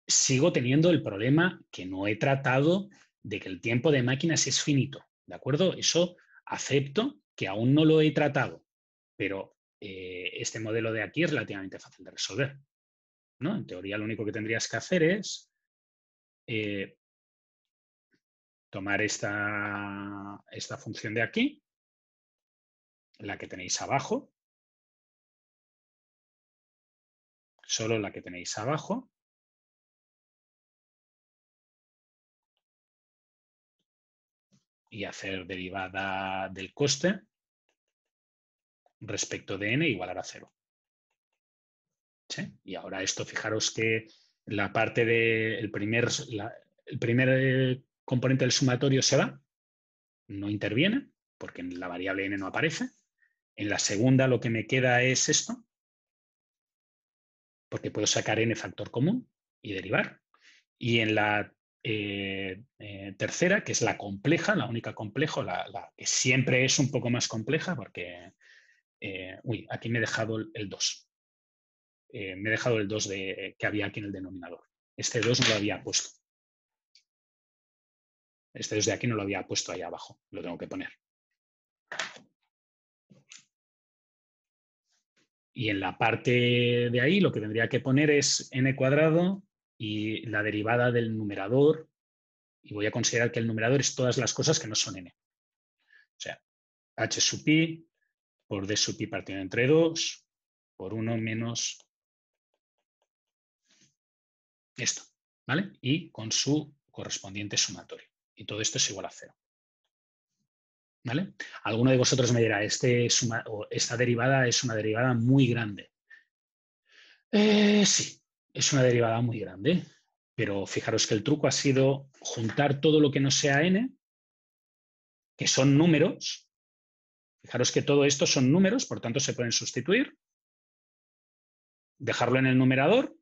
Sigo teniendo el problema que no he tratado de que el tiempo de máquinas es finito, ¿de acuerdo? Eso acepto que aún no lo he tratado, pero este modelo de aquí es relativamente fácil de resolver, ¿no? En teoría lo único que tendrías que hacer es tomar esta función de aquí, la que tenéis abajo, solo la que tenéis abajo, y hacer derivada del coste respecto de n igual a 0. ¿Sí? Y ahora esto, fijaros que la parte del primer componente del sumatorio se va, no interviene, porque la variable n no aparece, En la segunda lo que me queda es esto, porque puedo sacar n factor común y derivar. Y en la tercera, que es la compleja, la única compleja, la que siempre es un poco más compleja, porque, aquí me he dejado el 2. Me he dejado el 2 que había aquí en el denominador. Este 2 no lo había puesto. Este 2 de aquí no lo había puesto ahí abajo. Lo tengo que poner. Y en la parte de ahí lo que tendría que poner es n cuadrado y la derivada del numerador. Y voy a considerar que el numerador es todas las cosas que no son n. O sea, h sub pi por d sub pi partido entre 2 por 1 menos esto, ¿vale? Y con su correspondiente sumatorio. Y todo esto es igual a 0. ¿Vale? Alguno de vosotros me dirá, esta derivada es una derivada muy grande. Sí, es una derivada muy grande, pero fijaros que el truco ha sido juntar todo lo que no sea n, que son números. Fijaros que todo esto son números, por tanto se pueden sustituir, dejarlo en el numerador,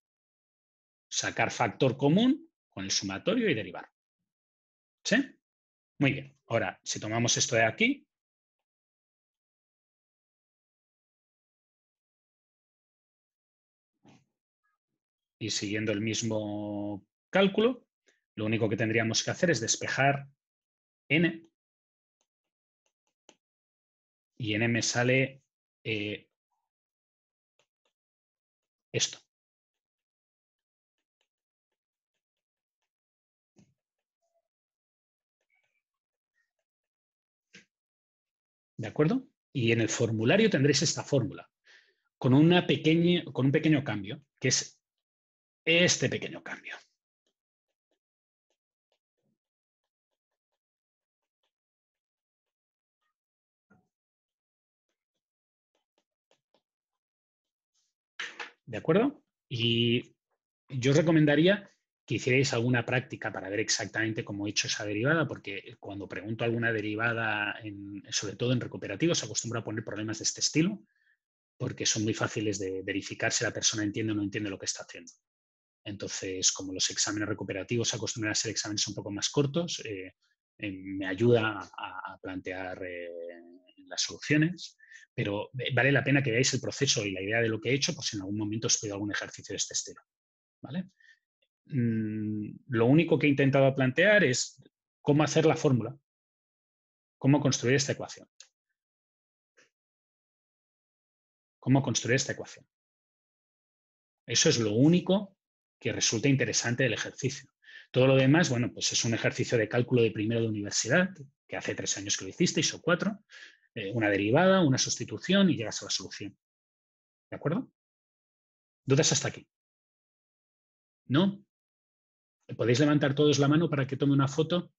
sacar factor común con el sumatorio y derivar. ¿Sí? Muy bien. Ahora, si tomamos esto de aquí, y siguiendo el mismo cálculo, lo único que tendríamos que hacer es despejar n, y n me sale esto. ¿De acuerdo? Y en el formulario tendréis esta fórmula, con un pequeño cambio, que es este pequeño cambio. ¿De acuerdo? Y yo os recomendaría que hicierais alguna práctica para ver exactamente cómo he hecho esa derivada, porque cuando pregunto alguna derivada, sobre todo en recuperativos, se acostumbra a poner problemas de este estilo, porque son muy fáciles de verificar si la persona entiende o no entiende lo que está haciendo. Entonces, como los exámenes recuperativos acostumbran a ser exámenes un poco más cortos, me ayuda a plantear las soluciones, pero vale la pena que veáis el proceso y la idea de lo que he hecho por si en algún momento os pido algún ejercicio de este estilo. ¿Vale? Lo único que he intentado plantear es cómo hacer la fórmula, cómo construir esta ecuación. Cómo construir esta ecuación. Eso es lo único que resulta interesante del ejercicio. Todo lo demás, bueno, pues es un ejercicio de cálculo de primero de universidad, que hace 3 años que lo hicisteis o 4, una derivada, una sustitución y llegas a la solución. ¿De acuerdo? ¿Dudas hasta aquí? ¿No? ¿Podéis levantar todos la mano para que tome una foto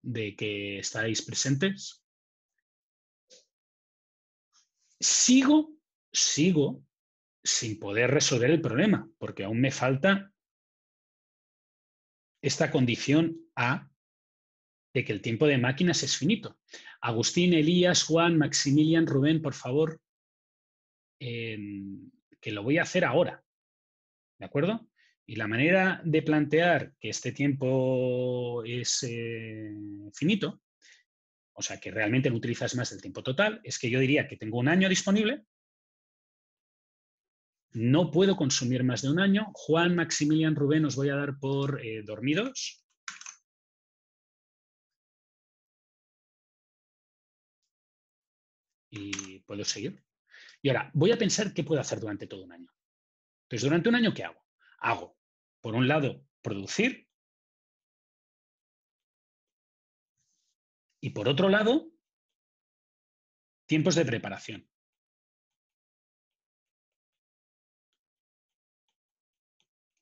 de que estáis presentes? Sigo sin poder resolver el problema, porque aún me falta esta condición A de que el tiempo de máquinas es finito. Agustín, Elías, Juan, Maximilian, Rubén, por favor, que lo voy a hacer ahora. ¿De acuerdo? Y la manera de plantear que este tiempo es finito, o sea, que realmente no utilizas más del tiempo total, es que yo diría que tengo un año disponible, no puedo consumir más de un año. Juan, Maximilian, Rubén, os voy a dar por dormidos. Y puedo seguir. Y ahora, voy a pensar qué puedo hacer durante todo un año. Entonces, durante un año, ¿qué hago? Hago, por un lado, producir. Y por otro lado, tiempos de preparación.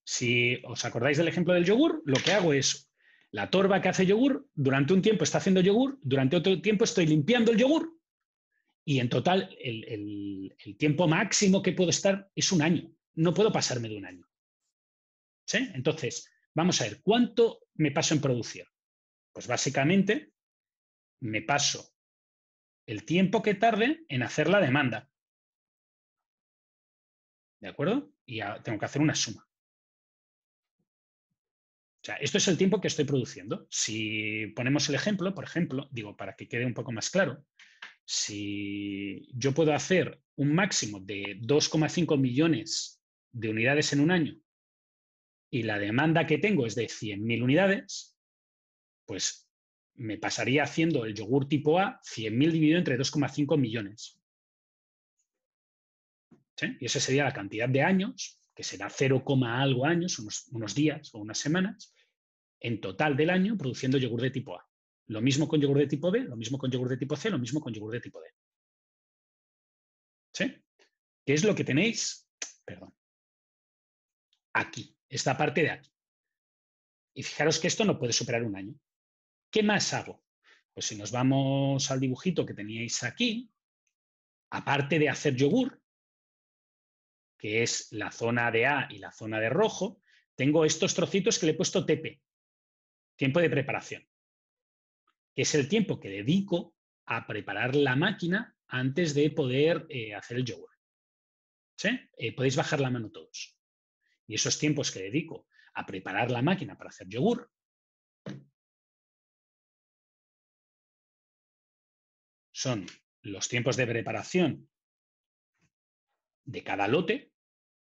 Si os acordáis del ejemplo del yogur, lo que hago es la torba que hace yogur, durante un tiempo está haciendo yogur, durante otro tiempo estoy limpiando el yogur y en total el tiempo máximo que puedo estar es un año. No puedo pasarme de un año. ¿Sí? Entonces, vamos a ver, ¿cuánto me paso en producir? Pues básicamente me paso el tiempo que tarde en hacer la demanda. ¿De acuerdo? Y tengo que hacer una suma. O sea, esto es el tiempo que estoy produciendo. Si ponemos el ejemplo, por ejemplo, digo, para que quede un poco más claro, si yo puedo hacer un máximo de 2,5 millones de unidades en un año y la demanda que tengo es de 100.000 unidades, pues me pasaría haciendo el yogur tipo A 100.000 dividido entre 2,5 millones. ¿Sí? Y esa sería la cantidad de años, que será 0, algo años, unos días o unas semanas, en total del año produciendo yogur de tipo A. Lo mismo con yogur de tipo B, lo mismo con yogur de tipo C, lo mismo con yogur de tipo D. ¿Sí? ¿Qué es lo que tenéis? Perdón. Aquí, esta parte de aquí. Y fijaros que esto no puede superar un año. ¿Qué más hago? Pues si nos vamos al dibujito que teníais aquí, aparte de hacer yogur, que es la zona de A y la zona de rojo, tengo estos trocitos que le he puesto TP, tiempo de preparación, que es el tiempo que dedico a preparar la máquina antes de poder hacer el yogur. ¿Sí? Podéis bajar la mano todos. Y esos tiempos que dedico a preparar la máquina para hacer yogur son los tiempos de preparación de cada lote,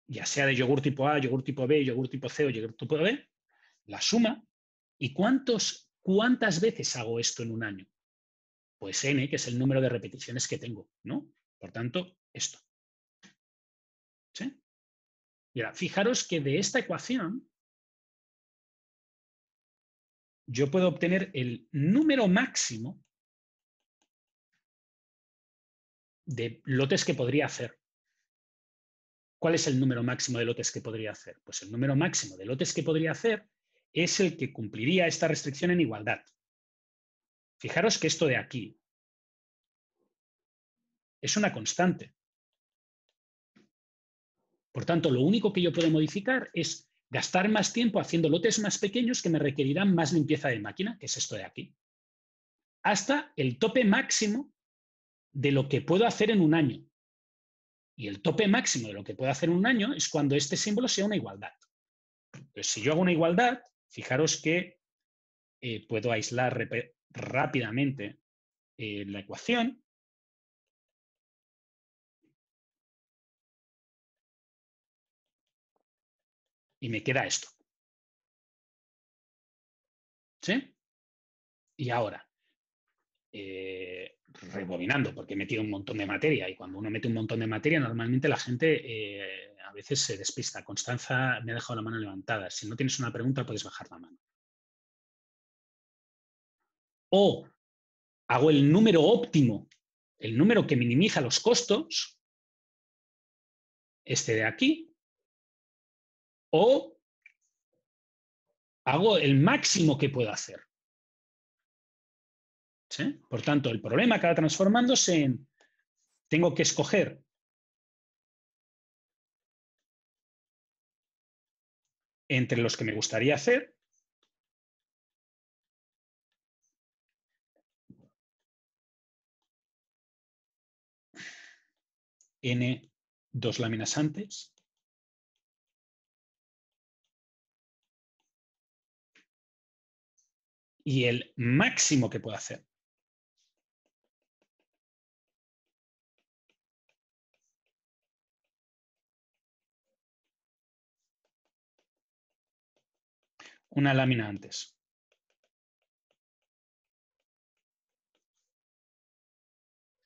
ya sea de yogur tipo A, yogur tipo B, yogur tipo C o yogur tipo D, la suma. ¿Y cuántas veces hago esto en un año? Pues n, que es el número de repeticiones que tengo, ¿no? Por tanto, esto. ¿Sí? Y ahora, fijaros que de esta ecuación yo puedo obtener el número máximo de lotes que podría hacer. ¿Cuál es el número máximo de lotes que podría hacer? Pues el número máximo de lotes que podría hacer es el que cumpliría esta restricción en igualdad. Fijaros que esto de aquí es una constante. Por tanto, lo único que yo puedo modificar es gastar más tiempo haciendo lotes más pequeños que me requerirán más limpieza de máquina, que es esto de aquí, hasta el tope máximo de lo que puedo hacer en un año. Y el tope máximo de lo que puedo hacer en un año es cuando este símbolo sea una igualdad. Entonces, si yo hago una igualdad, fijaros que puedo aislar rápidamente la ecuación. Y me queda esto. ¿Sí? Y ahora, rebobinando, porque he metido un montón de materia, y cuando uno mete un montón de materia, normalmente la gente a veces se despista. Constanza me ha dejado la mano levantada. Si no tienes una pregunta, puedes bajar la mano. O hago el número óptimo, el número que minimiza los costos, este de aquí, o hago el máximo que puedo hacer. ¿Sí? Por tanto, el problema acaba transformándose en tengo que escoger entre los que me gustaría hacer n 2 láminas antes y el máximo que puedo hacer. Una lámina antes.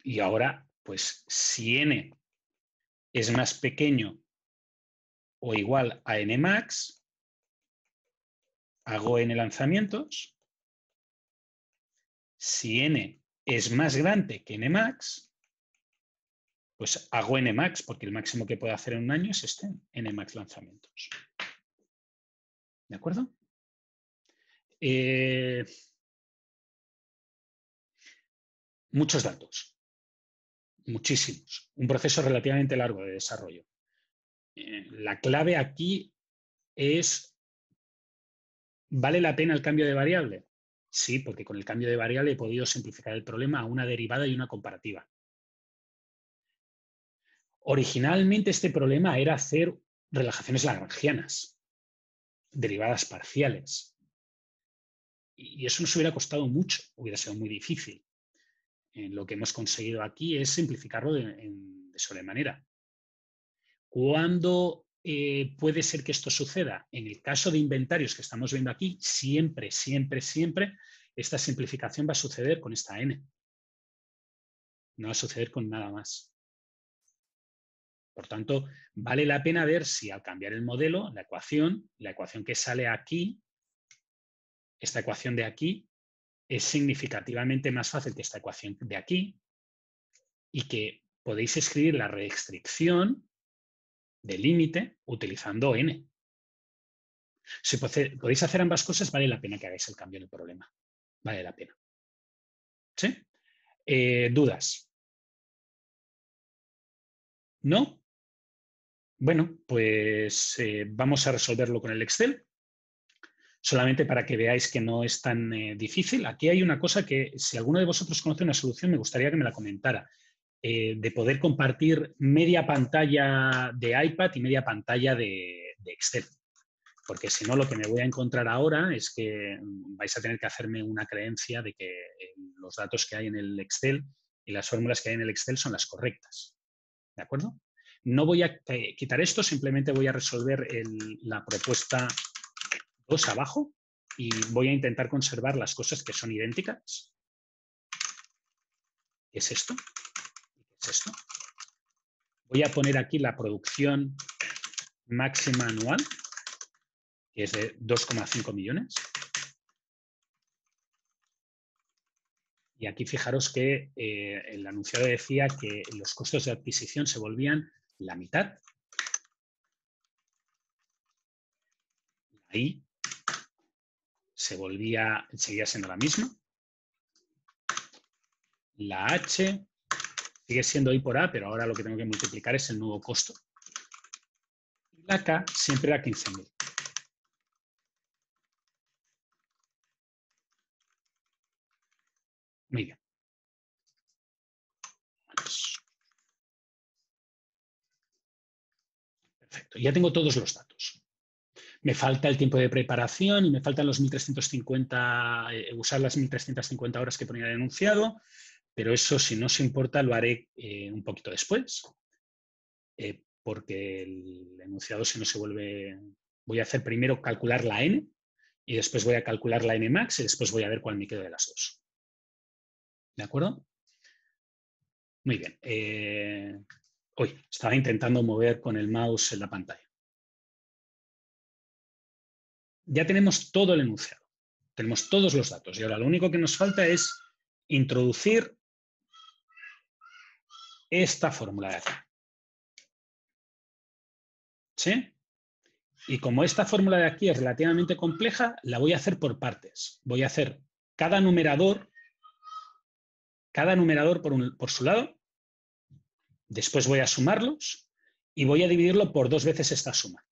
Y ahora, pues si n es más pequeño o igual a nmax, hago n lanzamientos. Si n es más grande que nmax, pues hago nmax, porque el máximo que puedo hacer en un año es este, nmax lanzamientos. ¿De acuerdo? Muchos datos. Muchísimos. Un proceso relativamente largo de desarrollo. La clave aquí es, ¿vale la pena el cambio de variable? Sí, porque con el cambio de variable he podido simplificar el problema a una derivada y una comparativa. Originalmente este problema era hacer relajaciones lagrangianas, derivadas parciales. Y eso nos hubiera costado mucho, hubiera sido muy difícil. Lo que hemos conseguido aquí es simplificarlo de sobremanera. ¿Cuándo puede ser que esto suceda? En el caso de inventarios que estamos viendo aquí, siempre, siempre, siempre, esta simplificación va a suceder con esta n. No va a suceder con nada más. Por tanto, vale la pena ver si al cambiar el modelo, la ecuación que sale aquí, esta ecuación de aquí, es significativamente más fácil que esta ecuación de aquí y que podéis escribir la restricción del límite utilizando n. Si podéis hacer ambas cosas, vale la pena que hagáis el cambio en el problema. Vale la pena. ¿Sí? ¿Dudas? ¿No? Bueno, pues vamos a resolverlo con el Excel. Solamente para que veáis que no es tan difícil. Aquí hay una cosa que, si alguno de vosotros conoce una solución, me gustaría que me la comentara. De poder compartir media pantalla de iPad y media pantalla de Excel. Porque si no, lo que me voy a encontrar ahora es que vais a tener que hacerme una creencia de que los datos que hay en el Excel y las fórmulas que hay en el Excel son las correctas. ¿De acuerdo? No voy a quitar esto, simplemente voy a resolver la propuesta 2 abajo y voy a intentar conservar las cosas que son idénticas. ¿Qué es esto? ¿Qué es esto? Voy a poner aquí la producción máxima anual, que es de 2,5 millones. Y aquí fijaros que el anunciado decía que los costos de adquisición se volvían la mitad. Ahí seguía siendo la misma. La H sigue siendo I por A, pero ahora lo que tengo que multiplicar es el nuevo costo. Y la K siempre era 15.000. Muy bien. Perfecto. Ya tengo todos los datos. Me falta el tiempo de preparación y me faltan los 1.350, usar las 1.350 horas que ponía el enunciado, pero eso, si no os importa, lo haré un poquito después, porque el enunciado, si no se vuelve... Voy a hacer primero calcular la n y después voy a calcular la n max y después voy a ver cuál me queda de las dos. ¿De acuerdo? Muy bien. Estaba intentando mover con el mouse en la pantalla. Ya tenemos todo el enunciado, tenemos todos los datos y ahora lo único que nos falta es introducir esta fórmula de aquí. ¿Sí? Y como esta fórmula de aquí es relativamente compleja, la voy a hacer por partes. Voy a hacer cada numerador por su lado, después voy a sumarlos y voy a dividirlo por 2 veces esta suma.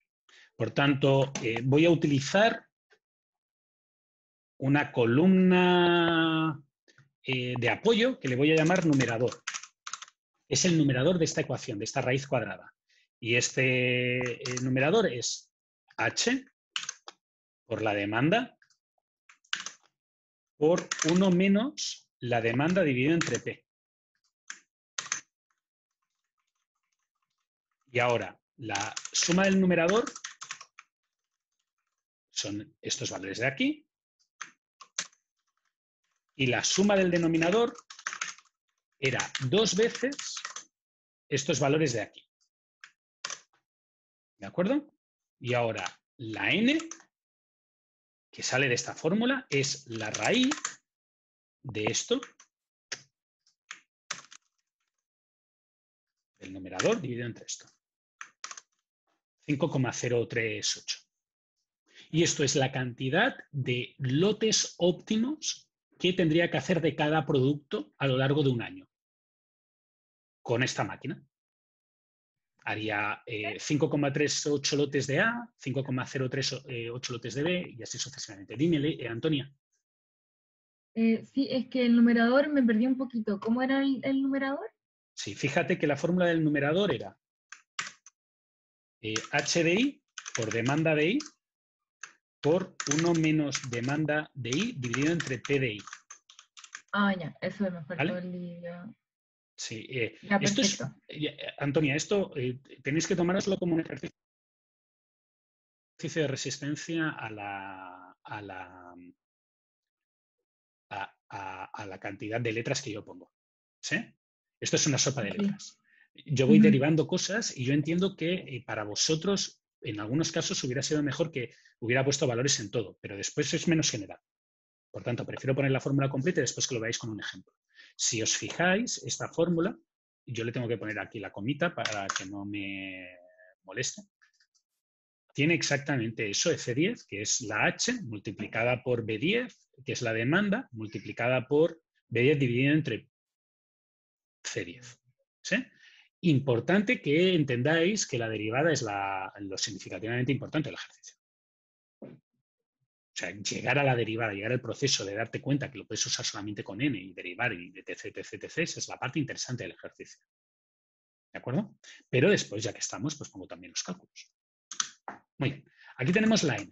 Por tanto, voy a utilizar una columna de apoyo que le voy a llamar numerador. Es el numerador de esta ecuación, de esta raíz cuadrada. Y este numerador es H por la demanda por 1 menos la demanda dividido entre P. Y ahora, la suma del numerador son estos valores de aquí. Y la suma del denominador era 2 veces estos valores de aquí. ¿De acuerdo? Y ahora, la n, que sale de esta fórmula, es la raíz de esto, el numerador dividido entre esto. 5,038. Y esto es la cantidad de lotes óptimos que tendría que hacer de cada producto a lo largo de un año. Con esta máquina. Haría 5,38 lotes de A, 5,038 lotes de B y así sucesivamente. Dime, Antonia. Sí, es que el numerador me perdí un poquito. ¿Cómo era el numerador? Sí, fíjate que la fórmula del numerador era H de I por demanda de I por 1 menos demanda de I dividido entre P de I. Ah, ya, eso me faltó ¿Vale? el libro. Sí, Ya, esto es, perfecto. Antonia, esto tenéis que tomároslo como un ejercicio de resistencia a la cantidad de letras que yo pongo. ¿Sí? Esto es una sopa de Ok. letras. Yo voy Ujú. derivando cosas y yo entiendo que para vosotros, en algunos casos, hubiera sido mejor que hubiera puesto valores en todo, pero después es menos general. Por tanto, prefiero poner la fórmula completa y después que lo veáis con un ejemplo. Si os fijáis, esta fórmula, yo le tengo que poner aquí la comita para que no me moleste. Tiene exactamente eso, F10, que es la H, multiplicada por B10, que es la demanda, multiplicada por B10 dividido entre C10. ¿Sí? Importante que entendáis que la derivada es lo significativamente importante del ejercicio. O sea, llegar a la derivada, llegar al proceso de darte cuenta que lo puedes usar solamente con n y derivar y etc, etc, etc, esa es la parte interesante del ejercicio. ¿De acuerdo? Pero después, ya que estamos, pues pongo también los cálculos. Muy bien. Aquí tenemos la n.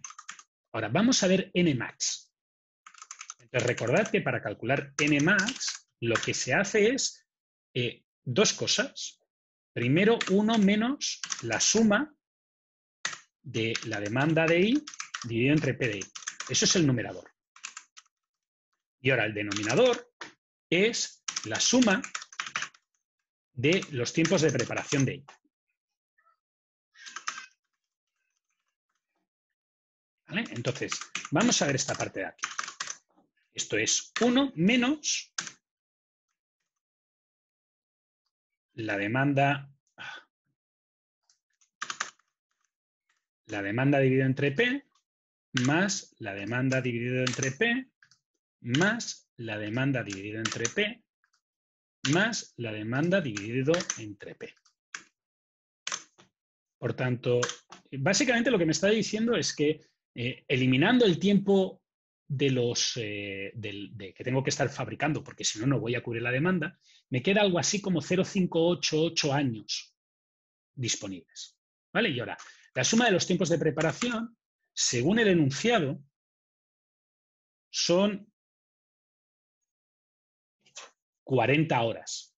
Ahora, vamos a ver nmax. Entonces, recordad que para calcular nmax, lo que se hace es dos cosas. Primero, 1 menos la suma de la demanda de I dividido entre P de I. Eso es el numerador. Y ahora el denominador es la suma de los tiempos de preparación de I. ¿Vale? Entonces, vamos a ver esta parte de aquí. Esto es 1 menos la demanda dividida entre P más la demanda dividida entre P más la demanda dividida entre P más la demanda dividido entre P. Por tanto, básicamente lo que me está diciendo es que eliminando el tiempo de que tengo que estar fabricando, porque si no, no voy a cubrir la demanda, me queda algo así como 0,588 años disponibles. ¿Vale? Y ahora, la suma de los tiempos de preparación, según el enunciado, son 40 horas.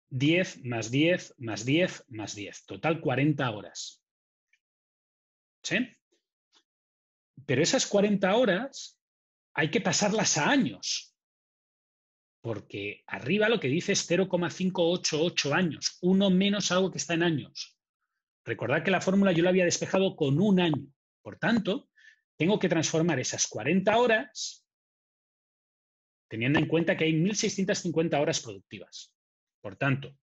10 más 10 más 10 más 10. Total 40 horas. ¿Sí? Pero esas 40 horas hay que pasarlas a años. Porque arriba lo que dice es 0,588 años. Uno menos algo que está en años. Recordad que la fórmula yo la había despejado con un año. Por tanto, tengo que transformar esas 40 horas teniendo en cuenta que hay 1.650 horas productivas. Por tanto,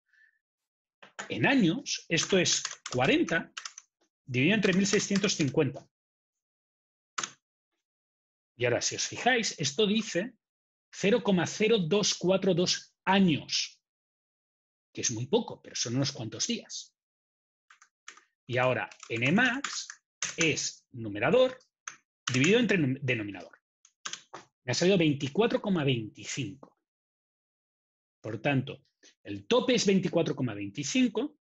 en años, esto es 40 dividido entre 1.650. Y ahora, si os fijáis, esto dice 0,0242 años, que es muy poco, pero son unos cuantos días. Y ahora, nmax es numerador dividido entre denominador. Me ha salido 24,25. Por tanto, el tope es 24,25.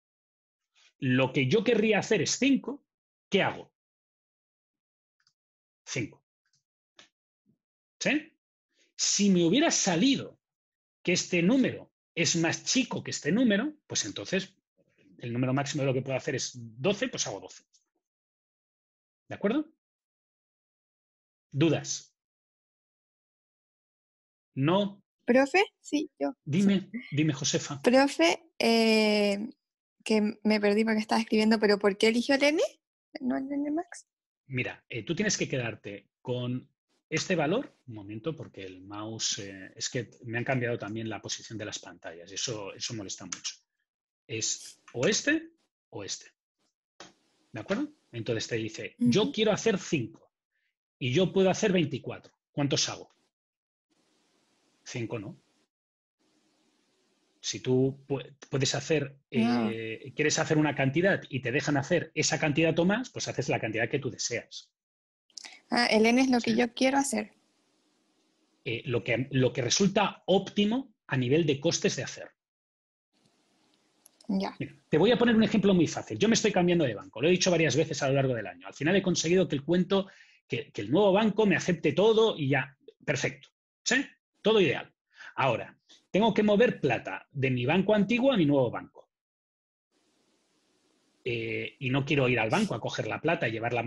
Lo que yo querría hacer es 5. ¿Qué hago? 5. ¿Sí? Si me hubiera salido que este número es más chico que este número, pues entonces el número máximo de lo que puedo hacer es 12, pues hago 12. ¿De acuerdo? ¿Dudas? ¿No? Profe, sí, yo. Dime, Josefa. Profe, que me perdí porque estaba escribiendo, pero ¿por qué eligió el N? ¿No el N Max? Mira, tú tienes que quedarte con este valor, un momento, porque el mouse, es que me han cambiado también la posición de las pantallas y eso molesta mucho. Es o este o este. ¿De acuerdo? Entonces te dice, yo quiero hacer 5 y yo puedo hacer 24. ¿Cuántos hago? 5 no. Si tú puedes hacer, quieres hacer una cantidad y te dejan hacer esa cantidad o más, pues haces la cantidad que tú deseas. Ah, el N es lo que Sí. yo quiero hacer. Lo que resulta óptimo a nivel de costes de hacer. Ya. Mira, te voy a poner un ejemplo muy fácil. Yo me estoy cambiando de banco, lo he dicho varias veces a lo largo del año. Al final he conseguido que el cuento, que el nuevo banco me acepte todo y ya, perfecto. ¿Sí? Todo ideal. Ahora, tengo que mover plata de mi banco antiguo a mi nuevo banco. Y no quiero ir al banco a coger la plata y llevarla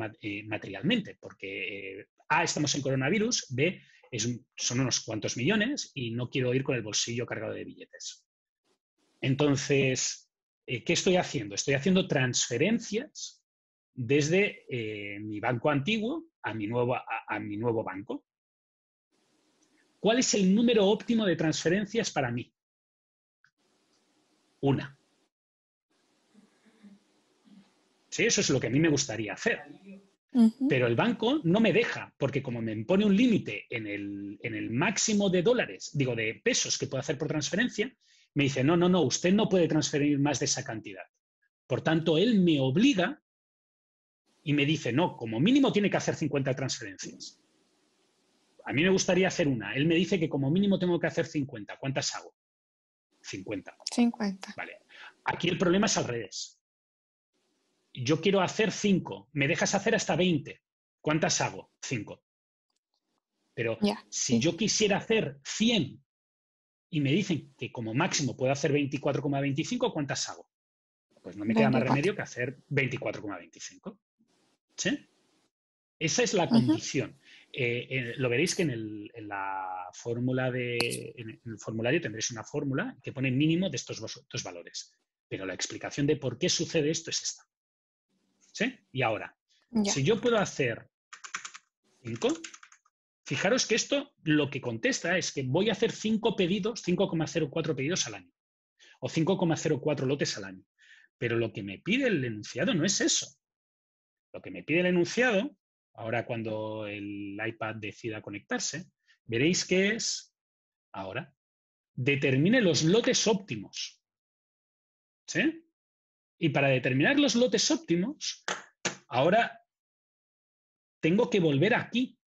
materialmente, porque A, estamos en coronavirus, B, son unos cuantos millones y no quiero ir con el bolsillo cargado de billetes. Entonces, ¿qué estoy haciendo? Estoy haciendo transferencias desde mi banco antiguo a mi nuevo banco. ¿Cuál es el número óptimo de transferencias para mí? Una. Sí, eso es lo que a mí me gustaría hacer. Ujú. Pero el banco no me deja, porque como me pone un límite en el máximo de dólares, digo, de pesos que puedo hacer por transferencia, me dice, no, usted no puede transferir más de esa cantidad. Por tanto, él me obliga y me dice, no, como mínimo tiene que hacer 50 transferencias. A mí me gustaría hacer una. Él me dice que como mínimo tengo que hacer 50. ¿Cuántas hago? 50. 50. Vale. Aquí el problema es al revés. Yo quiero hacer 5. Me dejas hacer hasta 20. ¿Cuántas hago? 5. Pero Ya, si sí. yo quisiera hacer 100 y me dicen que como máximo puedo hacer 24,25, ¿cuántas hago? Pues no me queda más 24. remedio que hacer 24,25. ¿Sí? Esa es la Ujú. condición. Lo veréis que en la fórmula en el formulario tendréis una fórmula que pone mínimo de estos dos valores. Pero la explicación de por qué sucede esto es esta. ¿Sí? Y ahora, Ya. si yo puedo hacer 5, fijaros que esto lo que contesta es que voy a hacer 5 pedidos, 5,04 pedidos al año, o 5,04 lotes al año. Pero lo que me pide el enunciado no es eso. Lo que me pide el enunciado, ahora cuando el iPad decida conectarse, veréis que es, ahora, determine los lotes óptimos. ¿Sí? Y para determinar los lotes óptimos, ahora tengo que volver aquí.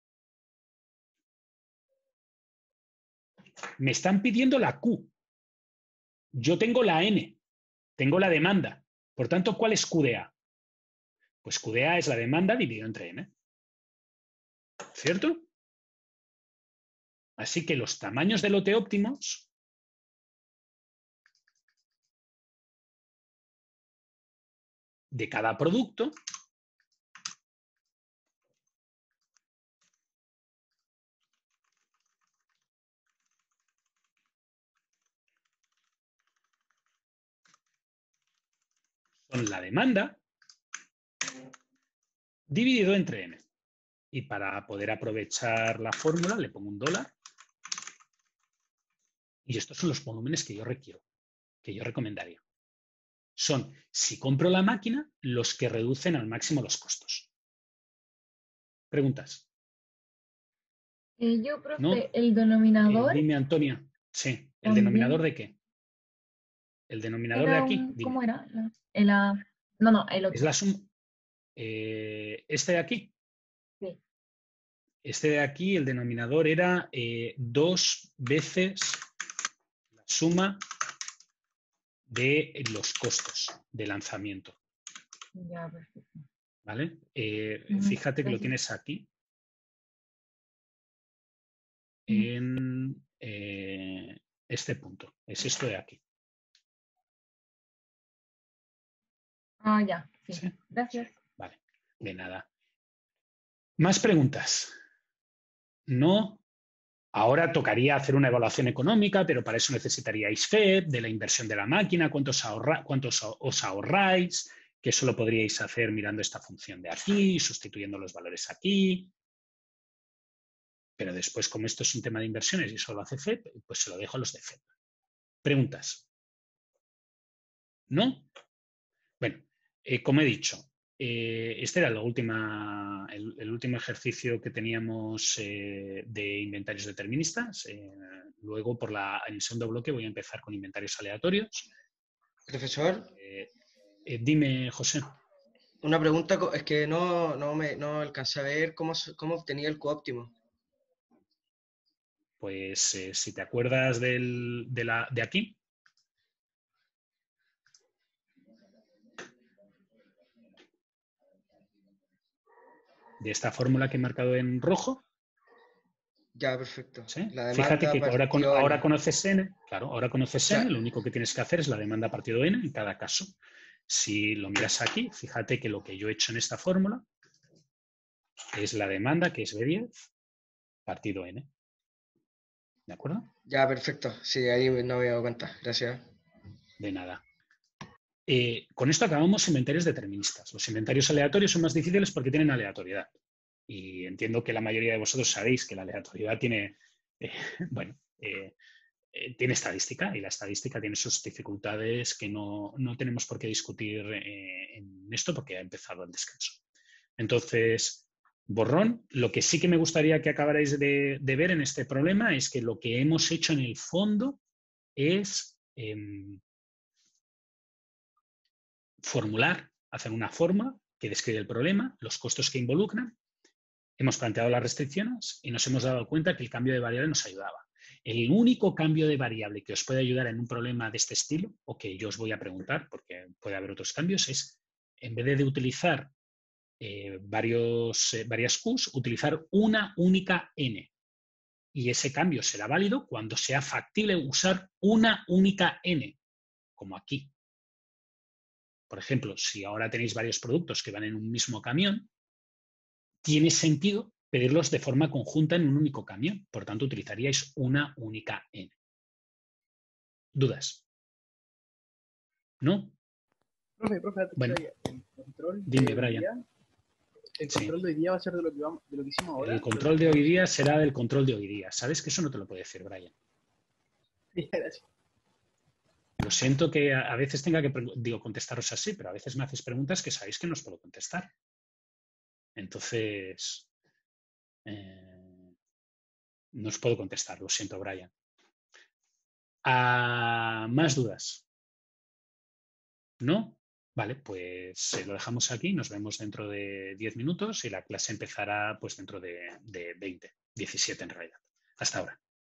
Me están pidiendo la Q. Yo tengo la N, tengo la demanda. Por tanto, ¿cuál es QDA? Pues QDA es la demanda dividido entre N. ¿Cierto? Así que los tamaños de lote óptimos de cada producto son la demanda dividido entre N. Y para poder aprovechar la fórmula le pongo un $. Y estos son los volúmenes que yo requiero, que yo recomendaría. Son, si compro la máquina, los que reducen al máximo los costos. ¿Preguntas? Yo, ¿No? profe, el denominador Dime, Antonia. Sí. ¿El denominador también de qué? El denominador de era aquí, un, ¿cómo dime. era? No, el Es otro. la suma. Este de aquí. Sí. Este de aquí, el denominador era 2 veces la suma de los costos de lanzamiento. Ya, perfecto. ¿Vale? Ujú, Fíjate que lo gracias. tienes aquí Ujú. en este punto. Es esto de aquí. Ah, ya, sí. ¿Sí? Gracias. Vale. De nada. ¿Más preguntas? No. Ahora tocaría hacer una evaluación económica, pero para eso necesitaríais FED, de la inversión de la máquina, cuántos os ahorráis, que eso lo podríais hacer mirando esta función de aquí, sustituyendo los valores aquí. Pero después, como esto es un tema de inversiones y eso lo hace FED, pues se lo dejo a los de FED. ¿Preguntas? ¿No? Bueno, como he dicho, este era el último ejercicio que teníamos de inventarios deterministas. Luego, en el segundo bloque, voy a empezar con inventarios aleatorios. Profesor, Dime, José. Una pregunta, es que no alcancé a ver cómo obtenía el coóptimo. Pues si te acuerdas de aquí, de esta fórmula que he marcado en rojo, Ya, perfecto. ¿sí? La Fíjate demanda que partido ahora N. conoces N, claro, ahora conoces O sea, N, lo único que tienes que hacer es la demanda partido N en cada caso. Si lo miras aquí, fíjate que lo que yo he hecho en esta fórmula es la demanda, que es B10, partido N. ¿De acuerdo? ya, perfecto. Sí, ahí no me he dado cuenta. Gracias. De nada. Con esto acabamos inventarios deterministas. Los inventarios aleatorios son más difíciles porque tienen aleatoriedad. Y entiendo que la mayoría de vosotros sabéis que la aleatoriedad tiene, tiene estadística, y la estadística tiene sus dificultades que no tenemos por qué discutir en esto porque ha empezado el descanso. Entonces, borrón, lo que sí que me gustaría que acabarais de ver en este problema es que lo que hemos hecho en el fondo es formular, hacer una forma que describe el problema, los costos que involucran, hemos planteado las restricciones y nos hemos dado cuenta que el cambio de variable nos ayudaba. El único cambio de variable que os puede ayudar en un problema de este estilo, o que yo os voy a preguntar, porque puede haber otros cambios, es en vez de utilizar varias Qs, utilizar una única N. Y ese cambio será válido cuando sea factible usar una única N, como aquí. Por ejemplo, si ahora tenéis varios productos que van en un mismo camión, tiene sentido pedirlos de forma conjunta en un único camión. Por tanto, utilizaríais una única N. ¿Dudas? ¿No? Profe, Bueno, el control dime, de hoy Brian. día, el Sí. control de hoy día va a ser de lo que hicimos ahora. El control de hoy día será del control de hoy día. ¿Sabes que eso no te lo puede decir, Brian? Sí, gracias. Lo siento que a veces tenga que contestaros así, pero a veces me haces preguntas que sabéis que no os puedo contestar. Entonces, no os puedo contestar, lo siento, Brian. ¿Más dudas? ¿No? Vale, pues lo dejamos aquí, nos vemos dentro de 10 minutos y la clase empezará pues dentro de 20, 17 en realidad. Hasta ahora.